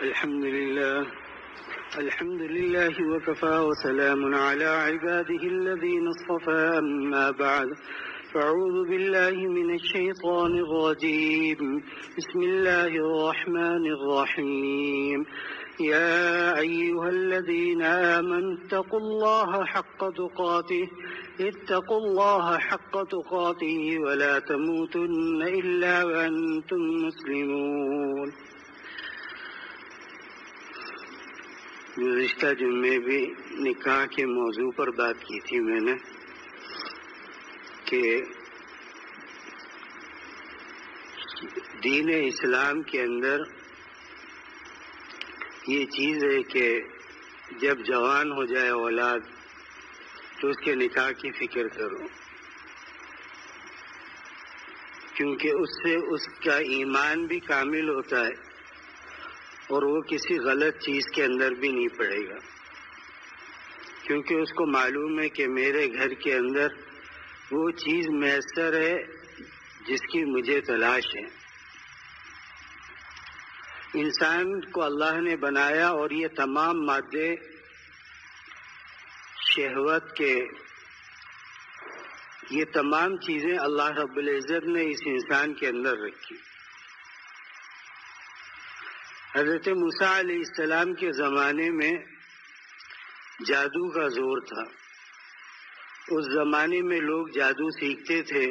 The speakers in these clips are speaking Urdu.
الحمد لله وكفى وسلام على عباده الذين اصطفى أما بعد فأعوذ بالله من الشيطان الرجيم بسم الله الرحمن الرحيم يا أيها الذين آمنوا اتقوا الله حق تقاته ولا تموتن إلا وأنتم مسلمون. گزشتہ جمعے بھی نکاح کے موضوع پر بات کی تھی میں نے کہ دین اسلام کے اندر یہ چیز ہے کہ جب جوان ہو جائے اولاد تو اس کے نکاح کی فکر کرو، کیونکہ اس سے اس کا ایمان بھی کامل ہوتا ہے اور وہ کسی غلط چیز کے اندر بھی نہیں پڑے گا، کیونکہ اس کو معلوم ہے کہ میرے گھر کے اندر وہ چیز میسر ہے جس کی مجھے تلاش ہے. انسان کو اللہ نے بنایا اور یہ تمام مادے شہوت کے، یہ تمام چیزیں اللہ رب العزت نے اس انسان کے اندر رکھی. حضرت موسیٰ علیہ السلام کے زمانے میں جادو کا زور تھا. اس زمانے میں لوگ جادو سیکھتے تھے،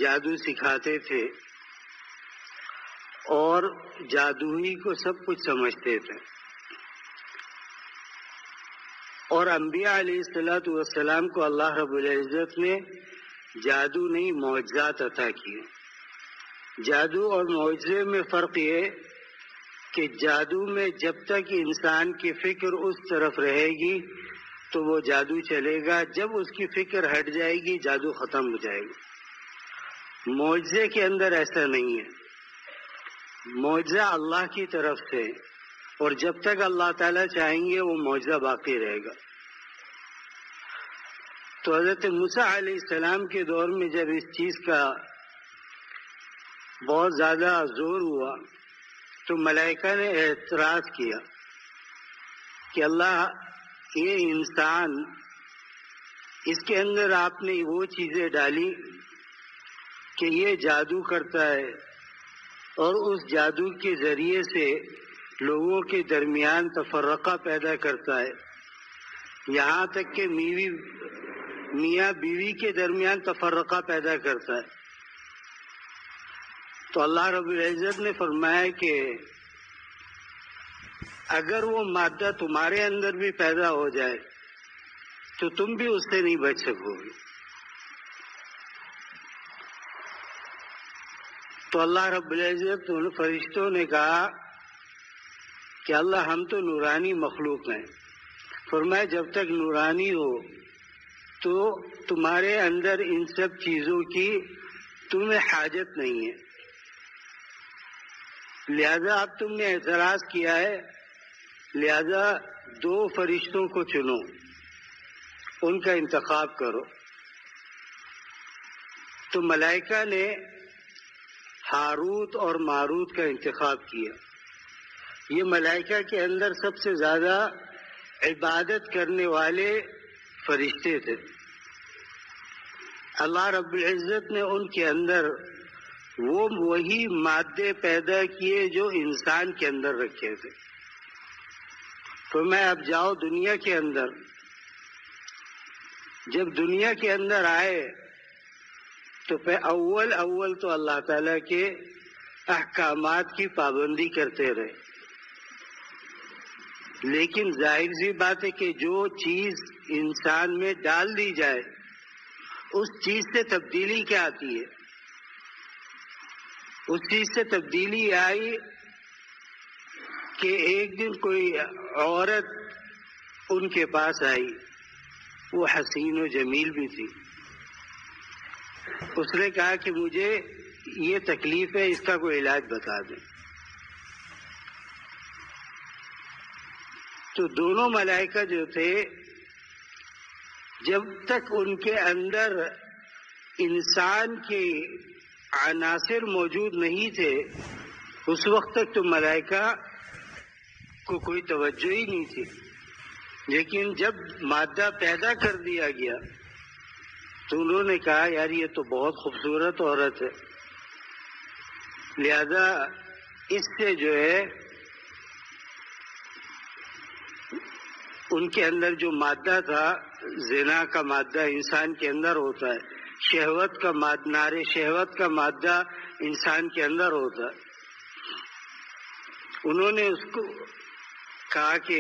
جادو سکھاتے تھے اور جادو ہی کو سب کچھ سمجھتے تھے. اور انبیاء علیہ السلام کو اللہ رب العزت نے جادو نہیں معجزات عطا کیے. جادو اور معجزے میں فرق یہ کہ جادو میں جب تک انسان کی فکر اس طرف رہے گی تو وہ جادو چلے گا، جب اس کی فکر ہٹ جائے گی جادو ختم ہو جائے گا. معجزے کے اندر ایسا نہیں ہے. معجزہ اللہ کی طرف سے، اور جب تک اللہ تعالیٰ چاہیں گے وہ معجزہ باقی رہے گا. تو حضرت موسیٰ علیہ السلام کے دور میں جب اس چیز کا بہت زیادہ زور ہوا تو ملائکہ نے اعتراض کیا کہ اللہ، یہ انسان، اس کے اندر آپ نے وہ چیزیں ڈالی کہ یہ جادو کرتا ہے اور اس جادو کے ذریعے سے لوگوں کے درمیان تفرقہ پیدا کرتا ہے، یہاں تک کہ میاں بیوی کے درمیان تفرقہ پیدا کرتا ہے. تو اللہ رب العزت نے فرمایا کہ اگر وہ مادہ تمہارے اندر بھی پیدا ہو جائے تو تم بھی اس سے نہیں بچ سکو گے. تو اللہ رب العزت فرشتوں نے کہا کہ اللہ، ہم تو نورانی مخلوق ہیں. فرمایا جب تک نورانی ہو تو تمہارے اندر ان سب چیزوں کی تمہیں حاجت نہیں ہے. لہذا اب تم نے اعتراض کیا ہے، لہذا 2 فرشتوں کو چنو، ان کا انتخاب کرو. تو ملائکہ نے ہاروت اور ماروت کا انتخاب کیا. یہ ملائکہ کے اندر سب سے زیادہ عبادت کرنے والے فرشتے تھے. اللہ رب العزت نے ان کے اندر وہی مادے پیدا کیے جو انسان کے اندر رکھے تھے. تو میں اب جاؤ دنیا کے اندر. جب دنیا کے اندر آئے تو اول تو اللہ تعالیٰ کے احکامات کی پابندی کرتے رہے، لیکن ظاہر سی بات ہے کہ جو چیز انسان میں ڈال دی جائے اس چیز سے تبدیلی کیا آتی ہے. اس چیز سے تبدیلی آئی کہ ایک دن کوئی عورت ان کے پاس آئی، وہ حسین و جمیل بھی تھی. اس نے کہا کہ مجھے یہ تکلیف ہے، اس کا کوئی علاج بتا دیں. تو دونوں ملائکہ جو تھے، جب تک ان کے اندر انسان کے عناصر موجود نہیں تھے اس وقت تک تو ملائکہ کو کوئی توجہ ہی نہیں تھی، لیکن جب مادہ پیدا کر دیا گیا تو انہوں نے کہا یار یہ تو بہت خوبصورت عورت ہے، لہذا اس سے جو ہے ان کے اندر جو مادہ تھا، زنا کا مادہ انسان کے اندر ہوتا ہے، شہوت کا مادہ، نارے شہوت کا مادہ انسان کے اندر ہوتا ہے، انہوں نے اس کو کہا کہ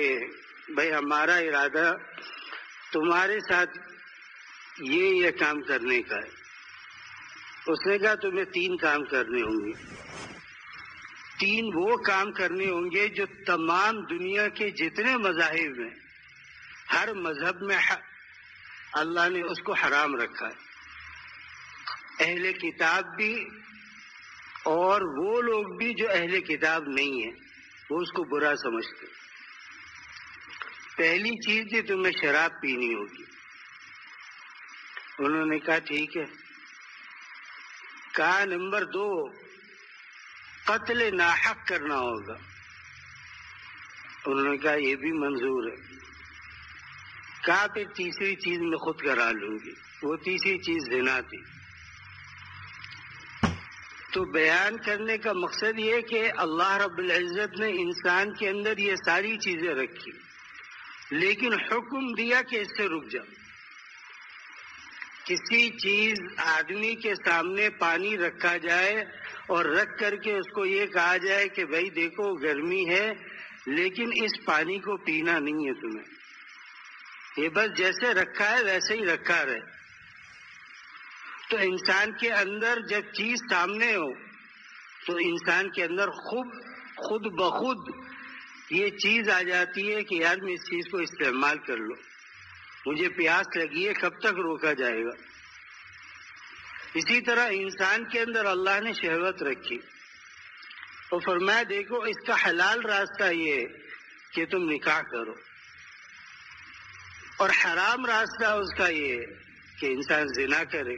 بھائی ہمارا ارادہ تمہارے ساتھ یہ کام کرنے کا ہے۔ اس نے کہا تمہیں 3 کام کرنے ہوں گے، 3 وہ کام کرنے ہوں گے جو تمام دنیا کے جتنے مذاہب ہیں، ہر مذہب میں اللہ نے اس کو حرام رکھا ہے، اہل کتاب بھی اور وہ لوگ بھی جو اہل کتاب نہیں ہیں وہ اس کو برا سمجھتے۔ پہلی چیز کہ تمہیں شراب پینی ہوگی۔ انہوں نے کہا ٹھیک ہے۔ کہا نمبر 2 قتل ناحق کرنا ہوگا۔ انہوں نے کہا یہ بھی منظور ہے۔ کہا پھر تیسری چیز میں خود کرا لوں گی۔ وہ تیسری چیز زنا تھی۔ تو بیان کرنے کا مقصد یہ کہ اللہ رب العزت نے انسان کے اندر یہ ساری چیزیں رکھی، لیکن حکم دیا کہ اس سے رک جا۔ کسی چیز آدمی کے سامنے پانی رکھا جائے اور رکھ کر کے اس کو یہ کہا جائے کہ بھائی دیکھو گرمی ہے لیکن اس پانی کو پینا نہیں ہے تمہیں، یہ بس جیسے رکھا ہے ویسے ہی رکھا رہے۔ تو انسان کے اندر جب چیز سامنے ہو تو انسان کے اندر خود بخود یہ چیز آ جاتی ہے کہ یار میں اس چیز کو استعمال کر لو، مجھے پیاس لگی ہے، کب تک روکا جائے گا۔ اسی طرح انسان کے اندر اللہ نے شہوت رکھی اور فرمایا دیکھو اس کا حلال راستہ یہ ہے کہ تم نکاح کرو، اور حرام راستہ اس کا یہ ہے کہ انسان زنا کرے،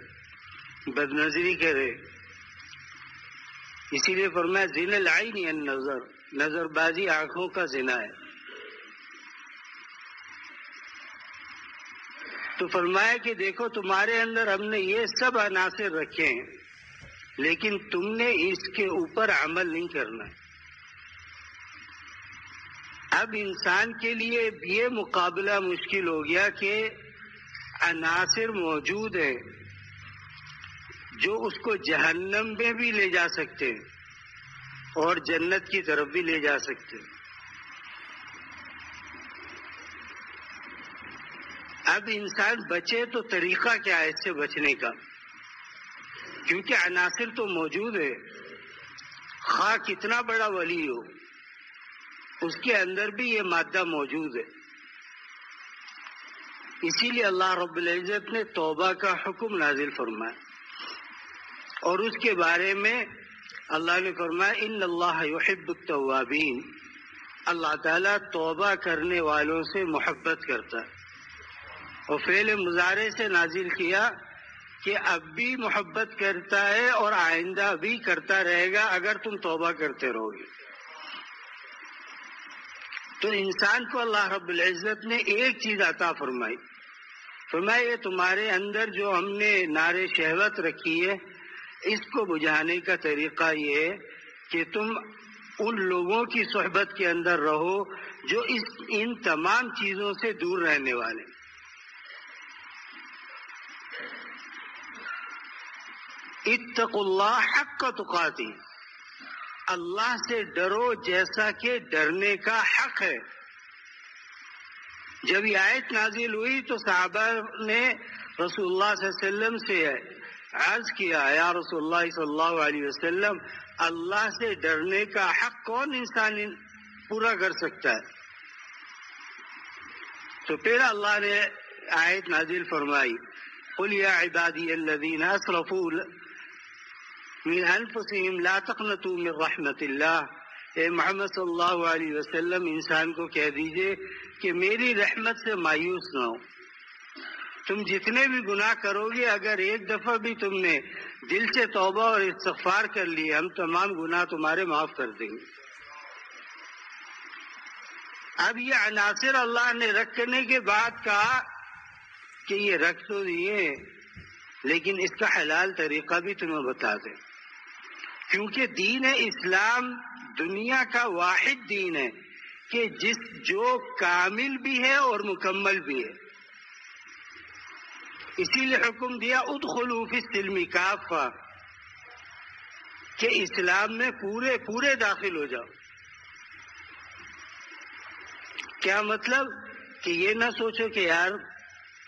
بد نظری کرے۔ اسی لیے فرمایا زنا العین النظر، نظر بازی آنکھوں کا زنا ہے۔ تو فرمایا کہ دیکھو تمہارے اندر ہم نے یہ سب عناصر رکھے ہیں لیکن تم نے اس کے اوپر عمل نہیں کرنا۔ اب انسان کے لیے یہ مقابلہ مشکل ہو گیا کہ عناصر موجود ہیں جو اس کو جہنم میں بھی لے جا سکتے ہیں اور جنت کی طرف بھی لے جا سکتے ہیں۔ اب انسان بچے تو طریقہ کیا ہے اس سے بچنے کا؟ کیونکہ عناصر تو موجود ہے، خواہ کتنا بڑا ولی ہو اس کے اندر بھی یہ مادہ موجود ہے۔ اسی لیے اللہ رب العزت نے توبہ کا حکم نازل فرمایا، اور اس کے بارے میں اللہ نے فرمایا ان اللہ یحب التوابین، اللہ تعالیٰ توبہ کرنے والوں سے محبت کرتا ہے، اور فعل مضارع سے نازل کیا کہ اب بھی محبت کرتا ہے اور آئندہ بھی کرتا رہے گا اگر تم توبہ کرتے رہو گے۔ تو انسان کو اللہ رب العزت نے ایک چیز عطا فرمائی، فرمایا یہ تمہارے اندر جو ہم نے نار شہوت رکھی ہے اس کو بجھانے کا طریقہ یہ ہے کہ تم ان لوگوں کی صحبت کے اندر رہو جو ان تمام چیزوں سے دور رہنے والے۔ اتقوا اللہ حق تقاتی، اللہ سے ڈرو جیسا کہ ڈرنے کا حق ہے۔ جب یہ آیت نازل ہوئی تو صحابہ نے رسول اللہ صلی اللہ علیہ وسلم سے عرض کیا یا رسول اللہ صلی اللہ علیہ وسلم اللہ سے ڈرنے کا حق کون انسان پورا کر سکتا ہے؟ تو پھر اللہ نے آیت نازل فرمائی قل یا عبادی الذین اسرفوا من انفسهم لا تقنطوا من رحمت اللہ، اے محمد صلی اللہ علیہ وسلم انسان کو کہہ دیجئے کہ میری رحمت سے مایوس نہ ہو۔ تم جتنے بھی گناہ کرو گے اگر ایک دفعہ بھی تم نے دل سے توبہ اور استغفار کر لی ہم تمام گناہ تمہارے معاف کر دیں گے۔ اب یہ عناصر اللہ نے رکھنے کے بعد کہا کہ یہ رکھ تو دیے لیکن اس کا حلال طریقہ بھی تمہیں بتا دیں، کیونکہ دین اسلام دنیا کا واحد دین ہے کہ جو کامل بھی ہے اور مکمل بھی ہے. اسی لیے حکم دیا ادخلوا فی السلم کافہ، کہ اسلام میں پورے داخل ہو جاؤ. کیا مطلب؟ کہ یہ نہ سوچو کہ یار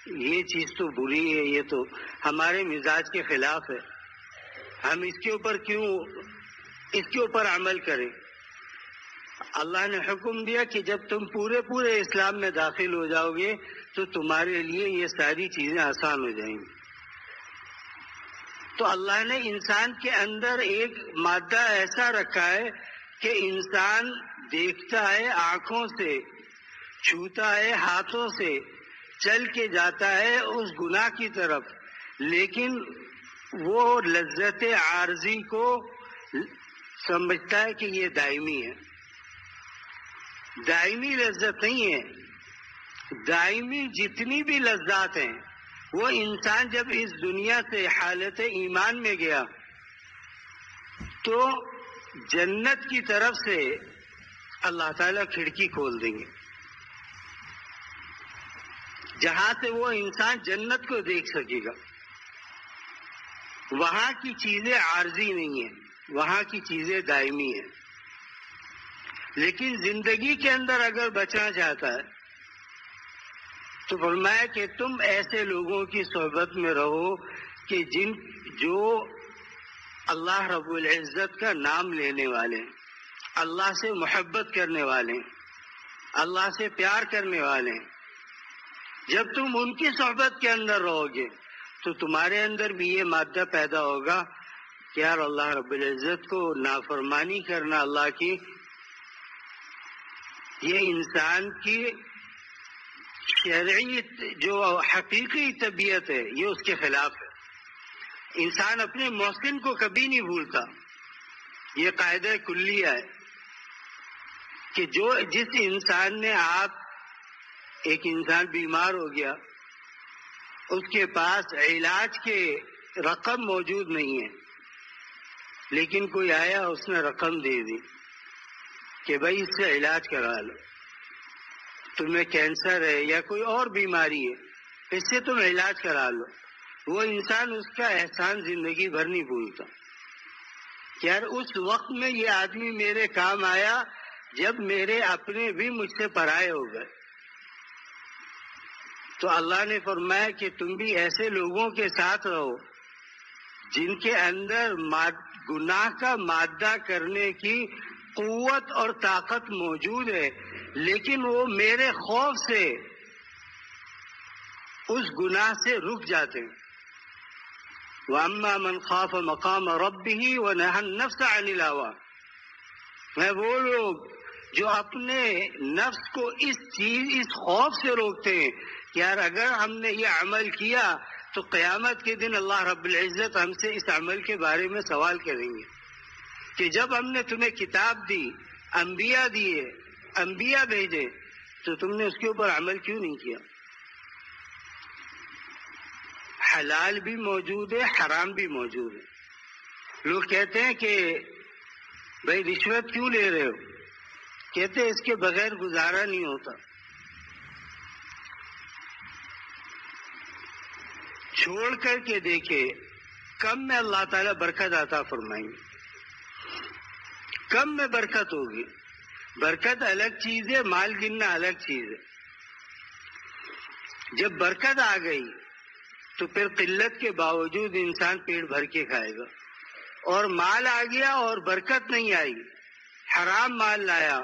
یہ چیز تو بری ہے، یہ تو ہمارے مزاج کے خلاف ہے، ہم اس کے اوپر عمل کریں. اللہ نے حکم دیا کہ جب تم پورے اسلام میں داخل ہو جاؤ گے تو تمہارے لیے یہ ساری چیزیں آسان ہو جائیں گی. تو اللہ نے انسان کے اندر ایک مادہ ایسا رکھا ہے کہ انسان دیکھتا ہے آنکھوں سے، چھوتا ہے ہاتھوں سے، چل کے جاتا ہے اس گناہ کی طرف، لیکن وہ لذت عارضی کو سمجھتا ہے کہ یہ دائمی ہے. دائمی لذت نہیں ہے. دائمی جتنی بھی لذات ہیں وہ انسان جب اس دنیا سے حالت ایمان میں گیا تو جنت کی طرف سے اللہ تعالیٰ کھڑکی کھول دیں گے جہاں سے وہ انسان جنت کو دیکھ سکے گا. وہاں کی چیزیں عارضی نہیں ہیں، وہاں کی چیزیں دائمی ہیں. لیکن زندگی کے اندر اگر بچنا چاہتا ہے تو فرمایا کہ تم ایسے لوگوں کی صحبت میں رہو کہ جو اللہ رب العزت کا نام لینے والے ہیں، اللہ سے محبت کرنے والے ہیں، اللہ سے پیار کرنے والے ہیں. جب تم ان کی صحبت کے اندر رہو گے تو تمہارے اندر بھی یہ مادہ پیدا ہوگا کہ یار اللہ رب العزت کو نافرمانی کرنا، اللہ کی، یہ انسان کی شرعی جو حقیقی طبیعت ہے یہ اس کے خلاف ہے. انسان اپنے محسن کو کبھی نہیں بھولتا. یہ قاعدہ کلیہ ہے کہ جس انسان نے ایک انسان بیمار ہو گیا، اس کے پاس علاج کے رقم موجود نہیں ہے، لیکن کوئی آیا اس نے رقم دے دی کہ بھائی اس سے علاج کرا لو، تمہیں کینسر ہے یا کوئی اور بیماری ہے، اس سے تم علاج کرا لو. وہ انسان اس کا احسان زندگی بھر نہیں بھولتا کہ یار اس وقت میں یہ آدمی میرے کام آیا جب میرے اپنے بھی مجھ سے پرائے ہو گئے. تو اللہ نے فرمایا کہ تم بھی ایسے لوگوں کے ساتھ رہو جن کے اندر گناہ کا مادہ کرنے کی قوت اور طاقت موجود ہے، لیکن وہ میرے خوف سے اس گناہ سے رک جاتے ہیں. وَأَمَّا مَنْ خَافَ مَقَامَ رَبِّهِ وَنَهَى النَّفْسَ عَنِ الْهَوَىٰ، میں وہ لوگ جو اپنے نفس کو اس خوف سے روکتے ہیں کہ یار اگر ہم نے یہ عمل کیا تو قیامت کے دن اللہ رب العزت ہم سے اس عمل کے بارے میں سوال کریں گے کہ جب ہم نے تمہیں کتاب دی، انبیاء دیے، انبیاء بھیجے، تو تم نے اس کے اوپر عمل کیوں نہیں کیا. حلال بھی موجود ہے، حرام بھی موجود ہے. لوگ کہتے ہیں کہ بھائی رشوت کیوں لے رہے ہو؟ کہتے ہیں اس کے بغیر گزارا نہیں ہوتا. چھوڑ کر کے دیکھے، کم میں اللہ تعالیٰ برکت عطا فرمائیں گے، کم میں برکت ہوگی. برکت الگ چیز ہے، مال گننا الگ چیز ہے. جب برکت آ گئی تو پھر قلت کے باوجود انسان پیٹ بھر کے کھائے گا. اور مال آ گیا اور برکت نہیں آئی، حرام مال لایا،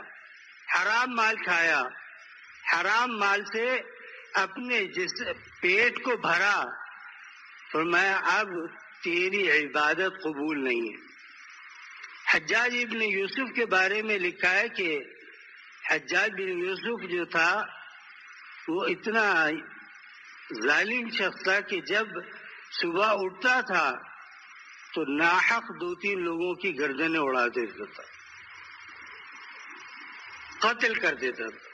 حرام مال کھایا، حرام مال سے اپنے پیٹ کو بھرا، فرمایا اب تیری عبادت قبول نہیں ہے. حجاج ابن یوسف کے بارے میں لکھا ہے کہ حجاج بن یوسف جو تھا وہ اتنا ظالم شخص تھا کہ جب صبح اٹھتا تھا تو ناحق 2-3 لوگوں کی گردنیں اڑا دیتا تھا، قتل کر دیتا تھا.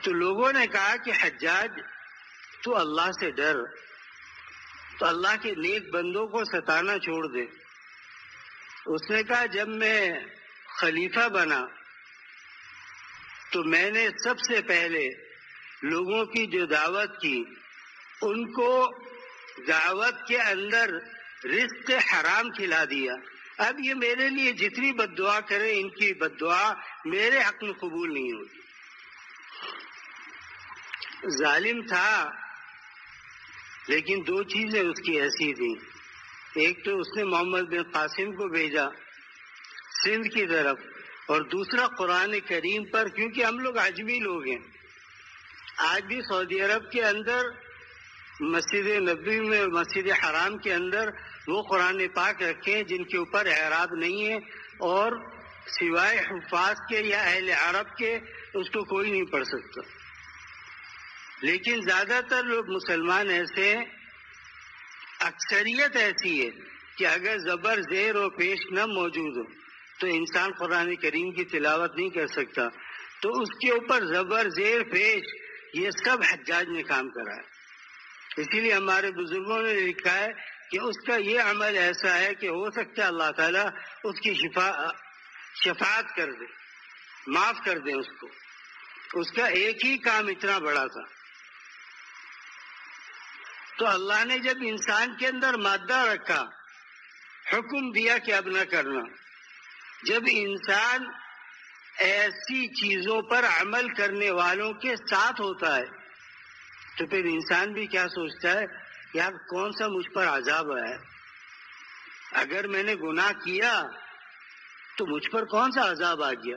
تو لوگوں نے کہا کہ حجاج تو اللہ سے ڈر، تو اللہ کے نیک بندوں کو ستانا چھوڑ دے۔ اس نے کہا جب میں خلیفہ بنا تو میں نے سب سے پہلے لوگوں کی جو دعوت کی ان کو دعوت کے اندر رزق حرام کھلا دیا۔ اب یہ میرے لیے جتنی بد دعا کرے ان کی بد دعا میرے حق میں قبول نہیں ہوگی۔ ظالم تھا لیکن دو چیزیں اس کی ایسی تھیں، ایک تو اس نے محمد بن قاسم کو بھیجا سندھ کی طرف، اور دوسرا قرآن کریم پر، کیونکہ ہم لوگ عجمی لوگ ہیں۔ آج بھی سعودی عرب کے اندر مسجد نبوی میں اور مسجد حرام کے اندر وہ قرآن پاک رکھے ہیں جن کے اوپر اعراب نہیں ہے، اور سوائے حفاظ کے یا اہل عرب کے اس کو کوئی نہیں پڑھ سکتا۔ لیکن زیادہ تر لوگ مسلمان ایسے ہیں، اکثریت ایسی ہے کہ اگر زبر زیر و پیش نہ موجود ہو تو انسان قرآن کریم کی تلاوت نہیں کر سکتا، تو اس کے اوپر زبر زیر پیش یہ سب حجاج نے کام کرا ہے۔ اسی لیے ہمارے بزرگوں نے لکھا ہے کہ اس کا یہ عمل ایسا ہے کہ ہو سکتا ہے اللہ تعالیٰ اس کی شفاعت کر دے، معاف کر دے اس کو۔ اس کا ایک ہی کام اتنا بڑا تھا۔ تو اللہ نے جب انسان کے اندر مادہ رکھا، حکم دیا کہ اب نہ کرنا۔ جب انسان ایسی چیزوں پر عمل کرنے والوں کے ساتھ ہوتا ہے تو پھر انسان بھی کیا سوچتا ہے، یار کون سا مجھ پر عذاب ہے؟ اگر میں نے گناہ کیا تو مجھ پر کون سا عذاب آ گیا؟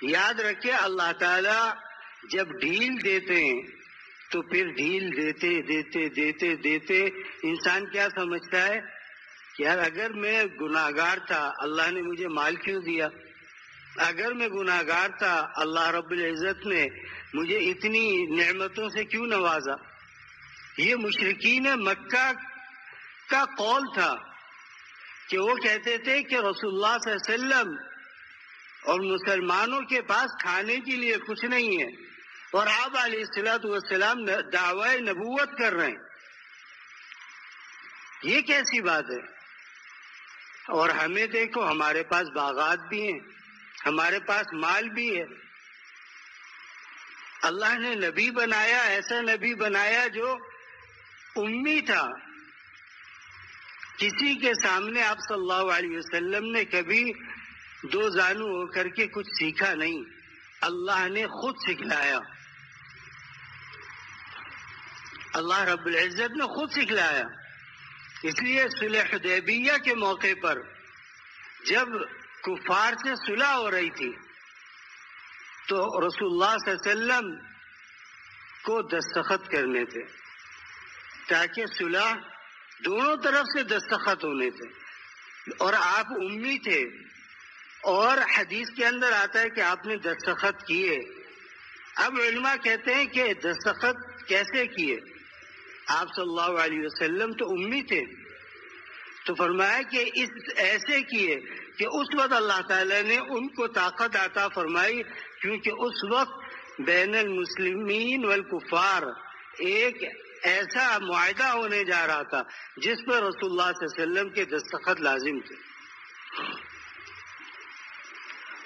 یاد رکھے اللہ تعالی جب ڈھیل دیتے ہیں تو پھر ڈھیل دیتے دیتے دیتے دیتے انسان کیا سمجھتا ہے، یار اگر میں گناہگار تھا اللہ نے مجھے مال کیوں دیا؟ اگر میں گناہگار تھا اللہ رب العزت نے مجھے اتنی نعمتوں سے کیوں نوازا؟ یہ مشرکین مکہ کا قول تھا کہ وہ کہتے تھے کہ رسول اللہ صلی اللہ علیہ وسلم اور مسلمانوں کے پاس کھانے کے لیے کچھ نہیں ہے، اور آپ علیہ الصلوۃ والسلام دعوی نبوت کر رہے ہیں۔ یہ کیسی بات ہے؟ اور ہمیں دیکھو، ہمارے پاس باغات بھی ہیں، ہمارے پاس مال بھی ہے۔ اللہ نے نبی بنایا، ایسا نبی بنایا جو امی تھا، کسی کے سامنے آپ صلی اللہ علیہ وسلم نے کبھی دو زانو ہو کر کے کچھ سیکھا نہیں، اللہ نے خود سکھلایا، اللہ رب العزت نے خود سکھلایا۔ اس لیے صلح حدیبیہ کے موقع پر جب کفار سے صلح ہو رہی تھی تو رسول اللہ صلی اللہ علیہ وسلم کو دستخط کرنے تھے تاکہ صلح دونوں طرف سے دستخط ہونے تھے، اور آپ امی تھے، اور حدیث کے اندر آتا ہے کہ آپ نے دستخط کیے۔ اب علماء کہتے ہیں کہ دستخط کیسے کیے؟ آپ صلی اللہ علیہ وسلم تو امی تھے، تو فرمایا کہ اس ایسے کیے کہ اس وقت اللہ تعالیٰ نے ان کو طاقت عطا فرمائی، کیونکہ اس وقت بین المسلمین والکفار ایک ایسا معاہدہ ہونے جا رہا تھا جس پر رسول اللہ صلی اللہ علیہ وسلم کے دستخط لازم تھے۔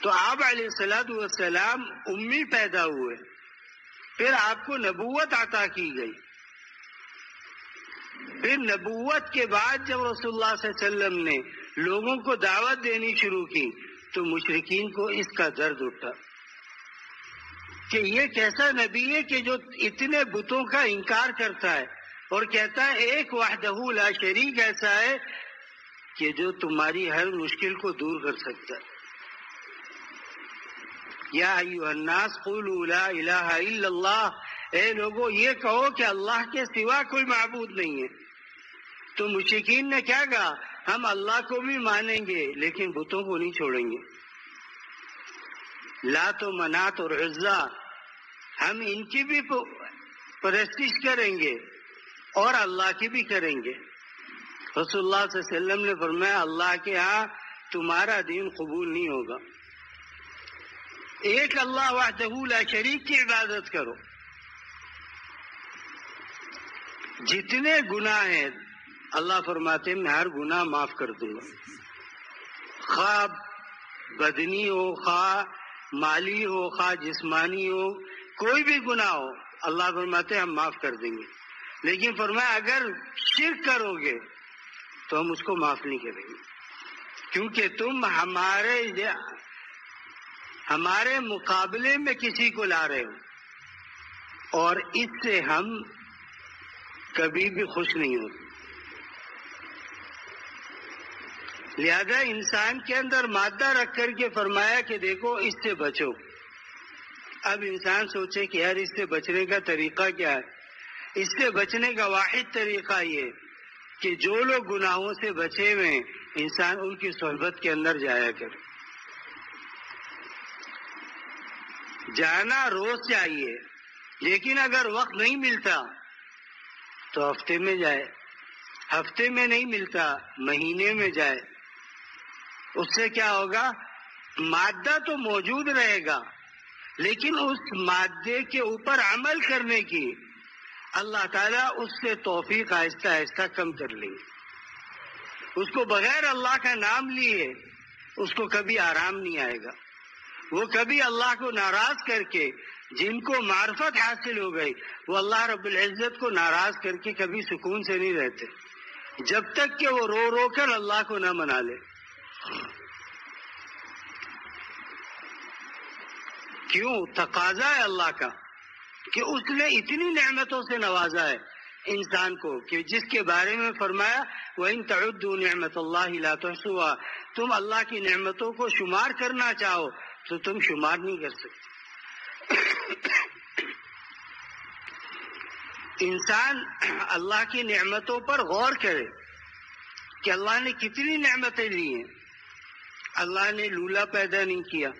تو آپ علیہ الصلوۃ والسلام امی پیدا ہوئے، پھر آپ کو نبوت عطا کی گئی، پھر نبوت کے بعد جب رسول اللہ صلی اللہ علیہ وسلم نے لوگوں کو دعوت دینی شروع کی تو مشرکین کو اس کا درد اٹھا کہ یہ کیسا نبی ہے کہ جو اتنے بتوں کا انکار کرتا ہے اور کہتا ہے ایک وحدہ لا شریک ایسا ہے کہ جو تمہاری ہر مشکل کو دور کر سکتا ہے۔ یا ایھا الناس قولوا لا الہ الا اللہ، اے لوگوں یہ کہو کہ اللہ کے سوا کوئی معبود نہیں ہے۔ تو مشرکین نے کیا کہا، ہم اللہ کو بھی مانیں گے لیکن بتوں کو نہیں چھوڑیں گے، لات و منات اور عزا ہم ان کی بھی پرستش کریں گے اور اللہ کی بھی کریں گے۔ رسول اللہ صلی اللہ علیہ وسلم نے فرمایا اللہ کے ہاں تمہارا دین قبول نہیں ہوگا۔ ایک اللہ وحدہ لا شریک کی عبادت کرو. جتنے گناہ ہیں اللہ فرماتے ہیں میں ہر گناہ معاف کر دوں گا، خواہ بدنی ہو، خواہ مالی ہو، خواہ جسمانی ہو، کوئی بھی گناہ ہو اللہ فرماتے ہیں ہم معاف کر دیں گے. لیکن فرمایا اگر شرک کرو گے تو ہم اس کو معاف نہیں کریں گے، کیونکہ تم ہمارے مقابلے میں کسی کو لا رہے ہو اور اس سے ہم کبھی بھی خوش نہیں ہوتے. لہذا انسان کے اندر مادہ رکھ کر کے فرمایا کہ دیکھو اس سے بچو. اب انسان سوچے کہ یار اس سے بچنے کا طریقہ کیا ہے؟ اس سے بچنے کا واحد طریقہ یہ کہ جو لوگ گناہوں سے بچے ہوئے انسان ان کی صحبت کے اندر جایا کرے. جانا روز چاہیے، لیکن اگر وقت نہیں ملتا تو ہفتے میں جائے، ہفتے میں نہیں ملتا مہینے میں جائے. اس سے کیا ہوگا؟ مادہ تو موجود رہے گا لیکن اس مادے کے اوپر عمل کرنے کی اللہ تعالیٰ اس سے توفیق آہستہ آہستہ کم کر لیں گے. اس کو بغیر اللہ کا نام لیے اس کو کبھی آرام نہیں آئے گا. وہ کبھی اللہ کو ناراض کر کے، جن کو معرفت حاصل ہو گئی وہ اللہ رب العزت کو ناراض کر کے کبھی سکون سے نہیں رہتے جب تک کہ وہ رو رو کر اللہ کو نہ منا لے. کیوں؟ تقاضا ہے اللہ کا کہ اس نے اتنی نعمتوں سے نوازا ہے انسان کو کہ جس کے بارے میں فرمایا وَإِن تَعُدُّوا نِعْمَةَ اللَّهِ لَا تُحْصُوهَا. تم اللہ کی نعمتوں کو شمار کرنا چاہو تو تم شمار نہیں کر سکتے. انسان اللہ کی نعمتوں پر غور کرے کہ اللہ نے کتنی نعمتیں دی ہیں. اللہ نے لولا پیدا نہیں کیا،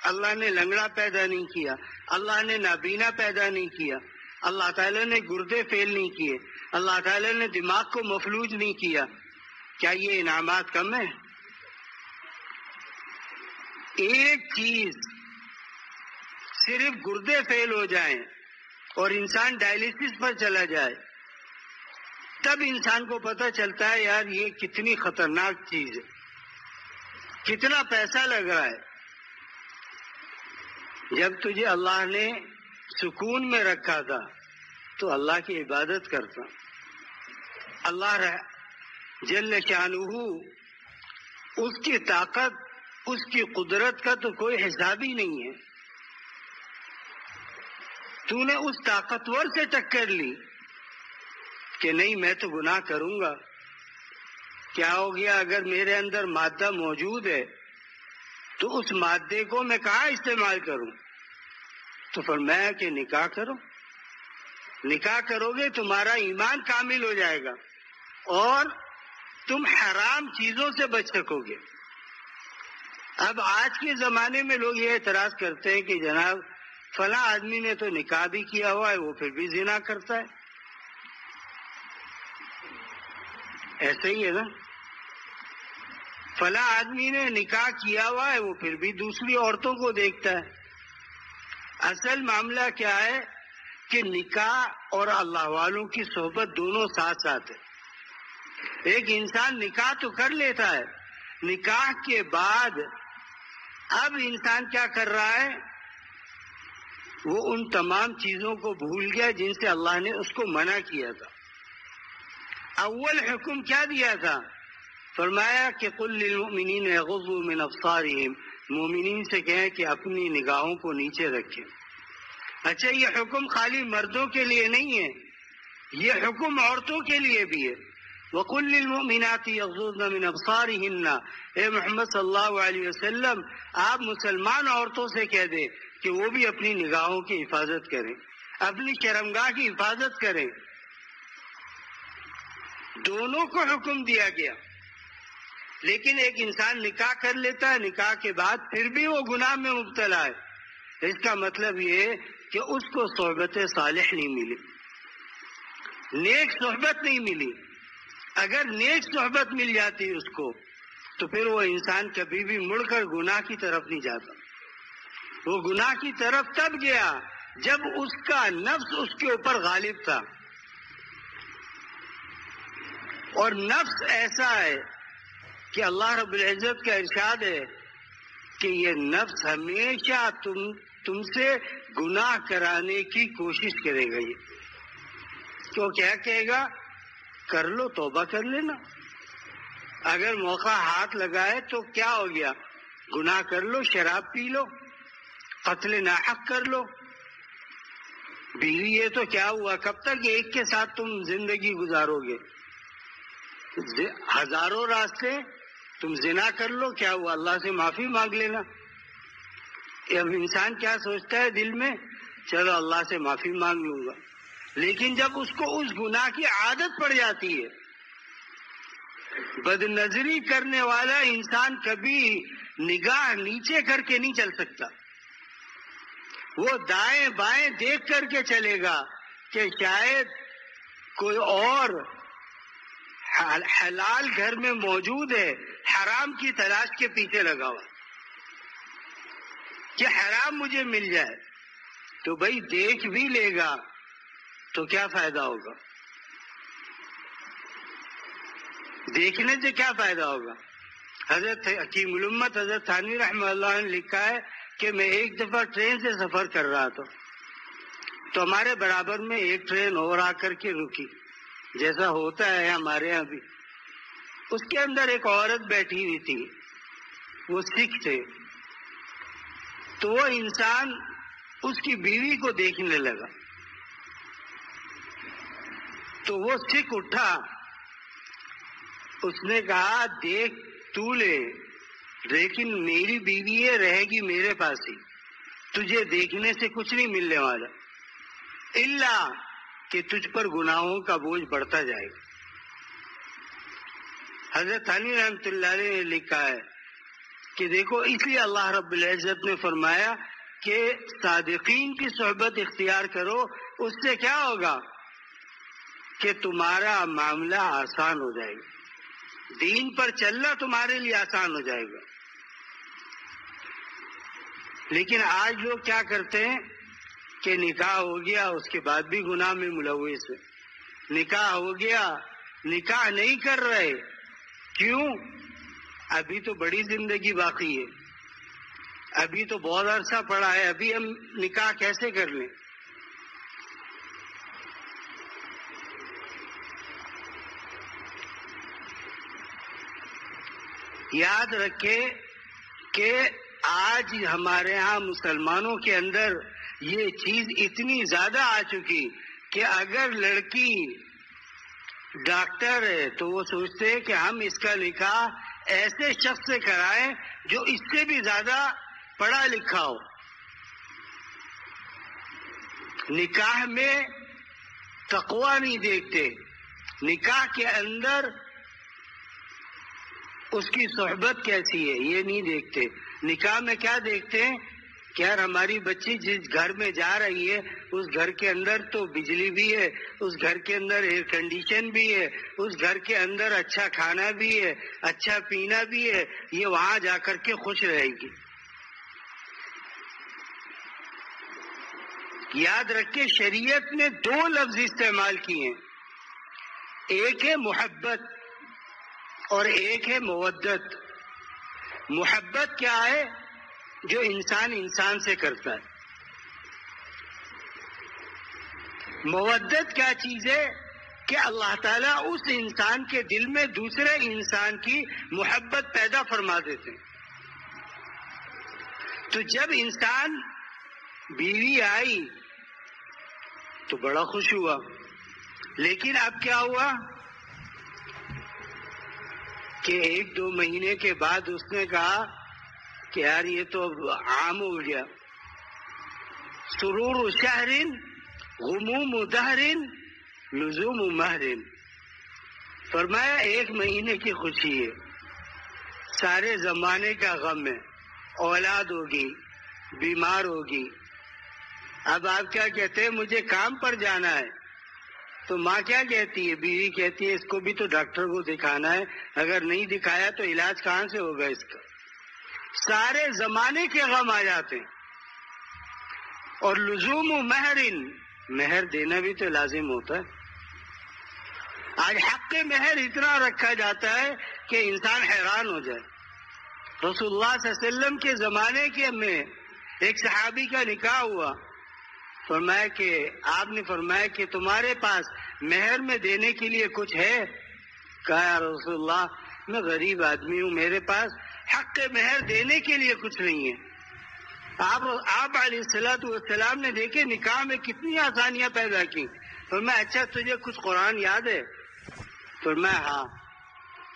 اللہ نے لنگڑا پیدا نہیں کیا، اللہ نے نابینا پیدا نہیں کیا، اللہ تعالیٰ نے گردے فیل نہیں کیے، اللہ تعالیٰ نے دماغ کو مفلوج نہیں کیا. کیا یہ انعامات کم ہیں؟ ایک چیز صرف گردے فیل ہو جائیں اور انسان ڈائلیسس پر چلا جائے تب انسان کو پتہ چلتا ہے یار یہ کتنی خطرناک چیز ہے، کتنا پیسہ لگ رہا ہے. جب تجھے اللہ نے سکون میں رکھا تھا تو اللہ کی عبادت کرتا. اللہ جل شانہ اس کی طاقت، اس کی قدرت کا تو کوئی حساب ہی نہیں ہے. تو نے اس طاقتور سے ٹکر لی کہ نہیں میں تو گناہ کروں گا. کیا ہو گیا اگر میرے اندر مادہ موجود ہے تو اس مادے کو میں کہاں استعمال کروں؟ تو فرمایا کہ نکاح کرو. نکاح کرو گے تمہارا ایمان کامل ہو جائے گا اور تم حرام چیزوں سے بچ سکو گے. اب آج کے زمانے میں لوگ یہ اعتراض کرتے ہیں کہ جناب فلاں آدمی نے تو نکاح بھی کیا ہوا ہے وہ پھر بھی زنا کرتا ہے. ایسے ہی ہے نا، فلاں آدمی نے نکاح کیا ہوا ہے وہ پھر بھی دوسری عورتوں کو دیکھتا ہے. اصل معاملہ کیا ہے کہ نکاح اور اللہ والوں کی صحبت دونوں ساتھ ساتھ ہے. ایک انسان نکاح تو کر لیتا ہے، نکاح کے بعد اب انسان کیا کر رہا ہے؟ وہ ان تمام چیزوں کو بھول گیا جن سے اللہ نے اس کو منع کیا تھا. اول حکم کیا دیا تھا؟ فرمایا کہ قل للمؤمنین یغضوا من ابصارہم، مومنین سے کہیں کہ اپنی نگاہوں کو نیچے رکھیں. اچھا یہ حکم خالی مردوں کے لیے نہیں ہے، یہ حکم عورتوں کے لیے بھی ہے. وَقُلْ لِلْمُؤْمِنَاتِ يَغْضُضْنَ مِنْ أَبْصَارِهِنَّ. اے محمد صلی اللہ علیہ وسلم آپ مسلمان عورتوں سے کہہ دیں کہ وہ بھی اپنی نگاہوں کی حفاظت کریں، اپنی شرمگاہ کی حفاظت کریں. دونوں کو حکم دیا گیا. لیکن ایک انسان نکاح کر لیتا ہے، نکاح کے بعد پھر بھی وہ گناہ میں مبتلا ہے. اس کا مطلب یہ ہے کہ اس کو صحبت صالح نہیں ملی، نیک صحبت نہیں ملی. اگر نیک صحبت مل جاتی اس کو تو پھر وہ انسان کبھی بھی مڑ کر گناہ کی طرف نہیں جاتا. وہ گناہ کی طرف تب گیا جب اس کا نفس اس کے اوپر غالب تھا. اور نفس ایسا ہے کہ اللہ رب العزت کا ارشاد ہے کہ یہ نفس ہمیشہ تم سے گناہ کرانے کی کوشش کرے گا. یہ تو کیا کہے گا؟ کر لو، توبہ کر لینا. اگر موقع ہاتھ لگائے تو کیا ہو گیا؟ گناہ کر لو، شراب پی لو، قتل ناحق کر لو. بیوی یہ تو کیا ہوا؟ کب تک ایک کے ساتھ تم زندگی گزارو گے؟ ہزاروں راستے. تم زنا کر لو، کیا ہوا؟ اللہ سے معافی مانگ لینا. اب انسان کیا سوچتا ہے دل میں؟ چلو اللہ سے معافی مانگ لوں گا. لیکن جب اس کو اس گناہ کی عادت پڑ جاتی ہے، بد نظری کرنے والا انسان کبھی نگاہ نیچے کر کے نہیں چل سکتا. وہ دائیں بائیں دیکھ کر کے چلے گا کہ شاید کوئی اور حلال گھر میں موجود ہے، حرام کی تلاش کے پیچھے لگا ہوا کہ حرام مجھے مل جائے. تو بھائی دیکھ بھی لے گا تو کیا فائدہ ہوگا؟ دیکھنے سے کیا فائدہ ہوگا؟ حضرت حکیم الامت حضرت تھانوی رحمہ اللہ نے لکھا ہے کہ میں ایک دفعہ ٹرین سے سفر کر رہا تھا تو ہمارے برابر میں ایک ٹرین اور آ کر کے رکی، جیسا ہوتا ہے ہمارے یہاں بھی. اس کے اندر ایک عورت بیٹھی ہوئی تھی، وہ سکھ تھے. تو وہ انسان اس کی بیوی کو دیکھنے لگا تو وہ سکھ اٹھا. اس نے کہا دیکھ تو لے، لیکن میری بیوی ہے، رہے گی میرے پاس ہی. تجھے دیکھنے سے کچھ نہیں ملنے والا الا کہ تجھ پر گناہوں کا بوجھ بڑھتا جائے گا. حضرت علی رحمۃ اللہ علیہ نے لکھا ہے کہ دیکھو اس لیے اللہ رب العزت نے فرمایا کہ صادقین کی صحبت اختیار کرو. اس سے کیا ہوگا کہ تمہارا معاملہ آسان ہو جائے گا، دین پر چلنا تمہارے لیے آسان ہو جائے گا. لیکن آج لوگ کیا کرتے ہیں کہ نکاح ہو گیا اس کے بعد بھی گناہ میں ملوث ہے. نکاح ہو گیا، نکاح نہیں کر رہے. کیوں؟ ابھی تو بڑی زندگی باقی ہے، ابھی تو بہت عرصہ پڑا ہے، ابھی ہم نکاح کیسے کر لیں؟ یاد رکھے کہ آج ہمارے ہاں مسلمانوں کے اندر یہ چیز اتنی زیادہ آ چکی کہ اگر لڑکی ڈاکٹر ہے تو وہ سوچتے ہیں کہ ہم اس کا نکاح ایسے شخص سے کرائیں جو اس سے بھی زیادہ پڑھا لکھا ہو. نکاح میں تقوی نہیں دیکھتے، نکاح کے اندر اس کی صحبت کیسی ہے یہ نہیں دیکھتے. نکاح میں کیا دیکھتے ہیں کہ یار ہماری بچی جس گھر میں جا رہی ہے اس گھر کے اندر تو بجلی بھی ہے، اس گھر کے اندر ایئر کنڈیشن بھی ہے، اس گھر کے اندر اچھا کھانا بھی ہے، اچھا پینا بھی ہے، یہ وہاں جا کر کے خوش رہے گی. یاد رکھے شریعت نے دو لفظ استعمال کیے ہیں، ایک ہے محبت اور ایک ہے مودت. محبت کیا ہے؟ جو انسان انسان سے کرتا ہے. مودت کیا چیز ہے؟ کہ اللہ تعالیٰ اس انسان کے دل میں دوسرے انسان کی محبت پیدا فرما دیتے ہیں. تو جب انسان بیوی آئی تو بڑا خوش ہوا، لیکن اب کیا ہوا کہ ایک دو مہینے کے بعد اس نے کہا کہ یار یہ تو عام ہو گیا. سرور شہر غموم دہر لزوم مہر. فرمایا ایک مہینے کی خوشی ہے، سارے زمانے کا غم ہے. اولاد ہوگی، بیمار ہوگی. اب آپ کیا کہتے ہیں؟ مجھے کام پر جانا ہے. تو ماں کیا کہتی ہے؟ بیوی کہتی ہے اس کو بھی تو ڈاکٹر کو دکھانا ہے، اگر نہیں دکھایا تو علاج کہاں سے ہوگا اس کا؟ سارے زمانے کے غم آ جاتے ہیں. اور لزوم مہر، مہر دینا بھی تو لازم ہوتا ہے۔ آج حق مہر اتنا رکھا جاتا ہے کہ انسان حیران ہو جائے۔ رسول اللہ صلی اللہ علیہ وسلم کے زمانے کے میں ایک صحابی کا نکاح ہوا، فرمایا کہ آپ نے فرمایا کہ تمہارے پاس مہر میں دینے کے لیے کچھ ہے؟ کہا یا رسول اللہ میں غریب آدمی ہوں، میرے پاس حق مہر دینے کے لیے کچھ نہیں ہے۔ آپ علیہ الصلوۃ والسلام نے دیکھے نکاح میں کتنی آسانیاں پیدا کی۔ فرمایا اچھا تجھے کچھ قرآن یاد ہے؟ فرمایا ہاں۔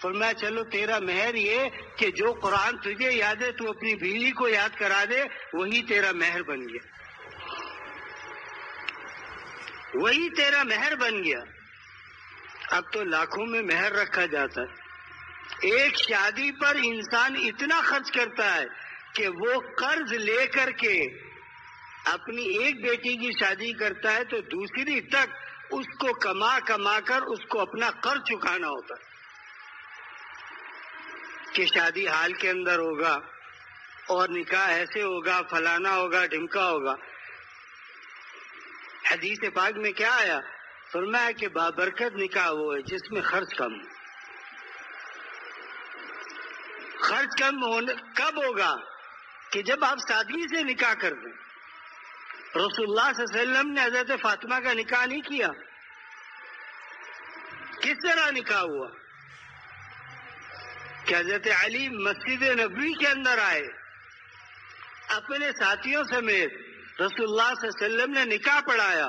فرمایا چلو تیرا مہر یہ کہ جو قرآن تجھے یاد ہے تو اپنی بیوی کو یاد کرا دے، وہی تیرا مہر بن گیا، وہی تیرا مہر بن گیا۔ اب تو لاکھوں میں مہر رکھا جاتا ہے۔ ایک شادی پر انسان اتنا خرچ کرتا ہے کہ وہ قرض لے کر کے اپنی ایک بیٹی کی شادی کرتا ہے تو دوسری تک اس کو کما کما کر اس کو اپنا قرض چکانا ہوتا ہے کہ شادی حال کے اندر ہوگا اور نکاح ایسے ہوگا، فلانا ہوگا، ڈھمکا ہوگا۔ حدیث پاک میں کیا آیا؟ فرمایا کہ بابرکت نکاح وہ ہے جس میں خرچ کم ہو۔ خرچ کم کب ہوگا؟ کہ جب آپ سادگی سے نکاح کر دیں۔ رسول اللہ صلی اللہ علیہ وسلم نے حضرت فاطمہ کا نکاح نہیں کیا۔ کس طرح نکاح ہوا؟ کہ حضرت علی مسجد نبوی کے اندر آئے، اپنے ساتھیوں سمیت رسول اللہ صلی اللہ علیہ وسلم نے نکاح پڑھایا۔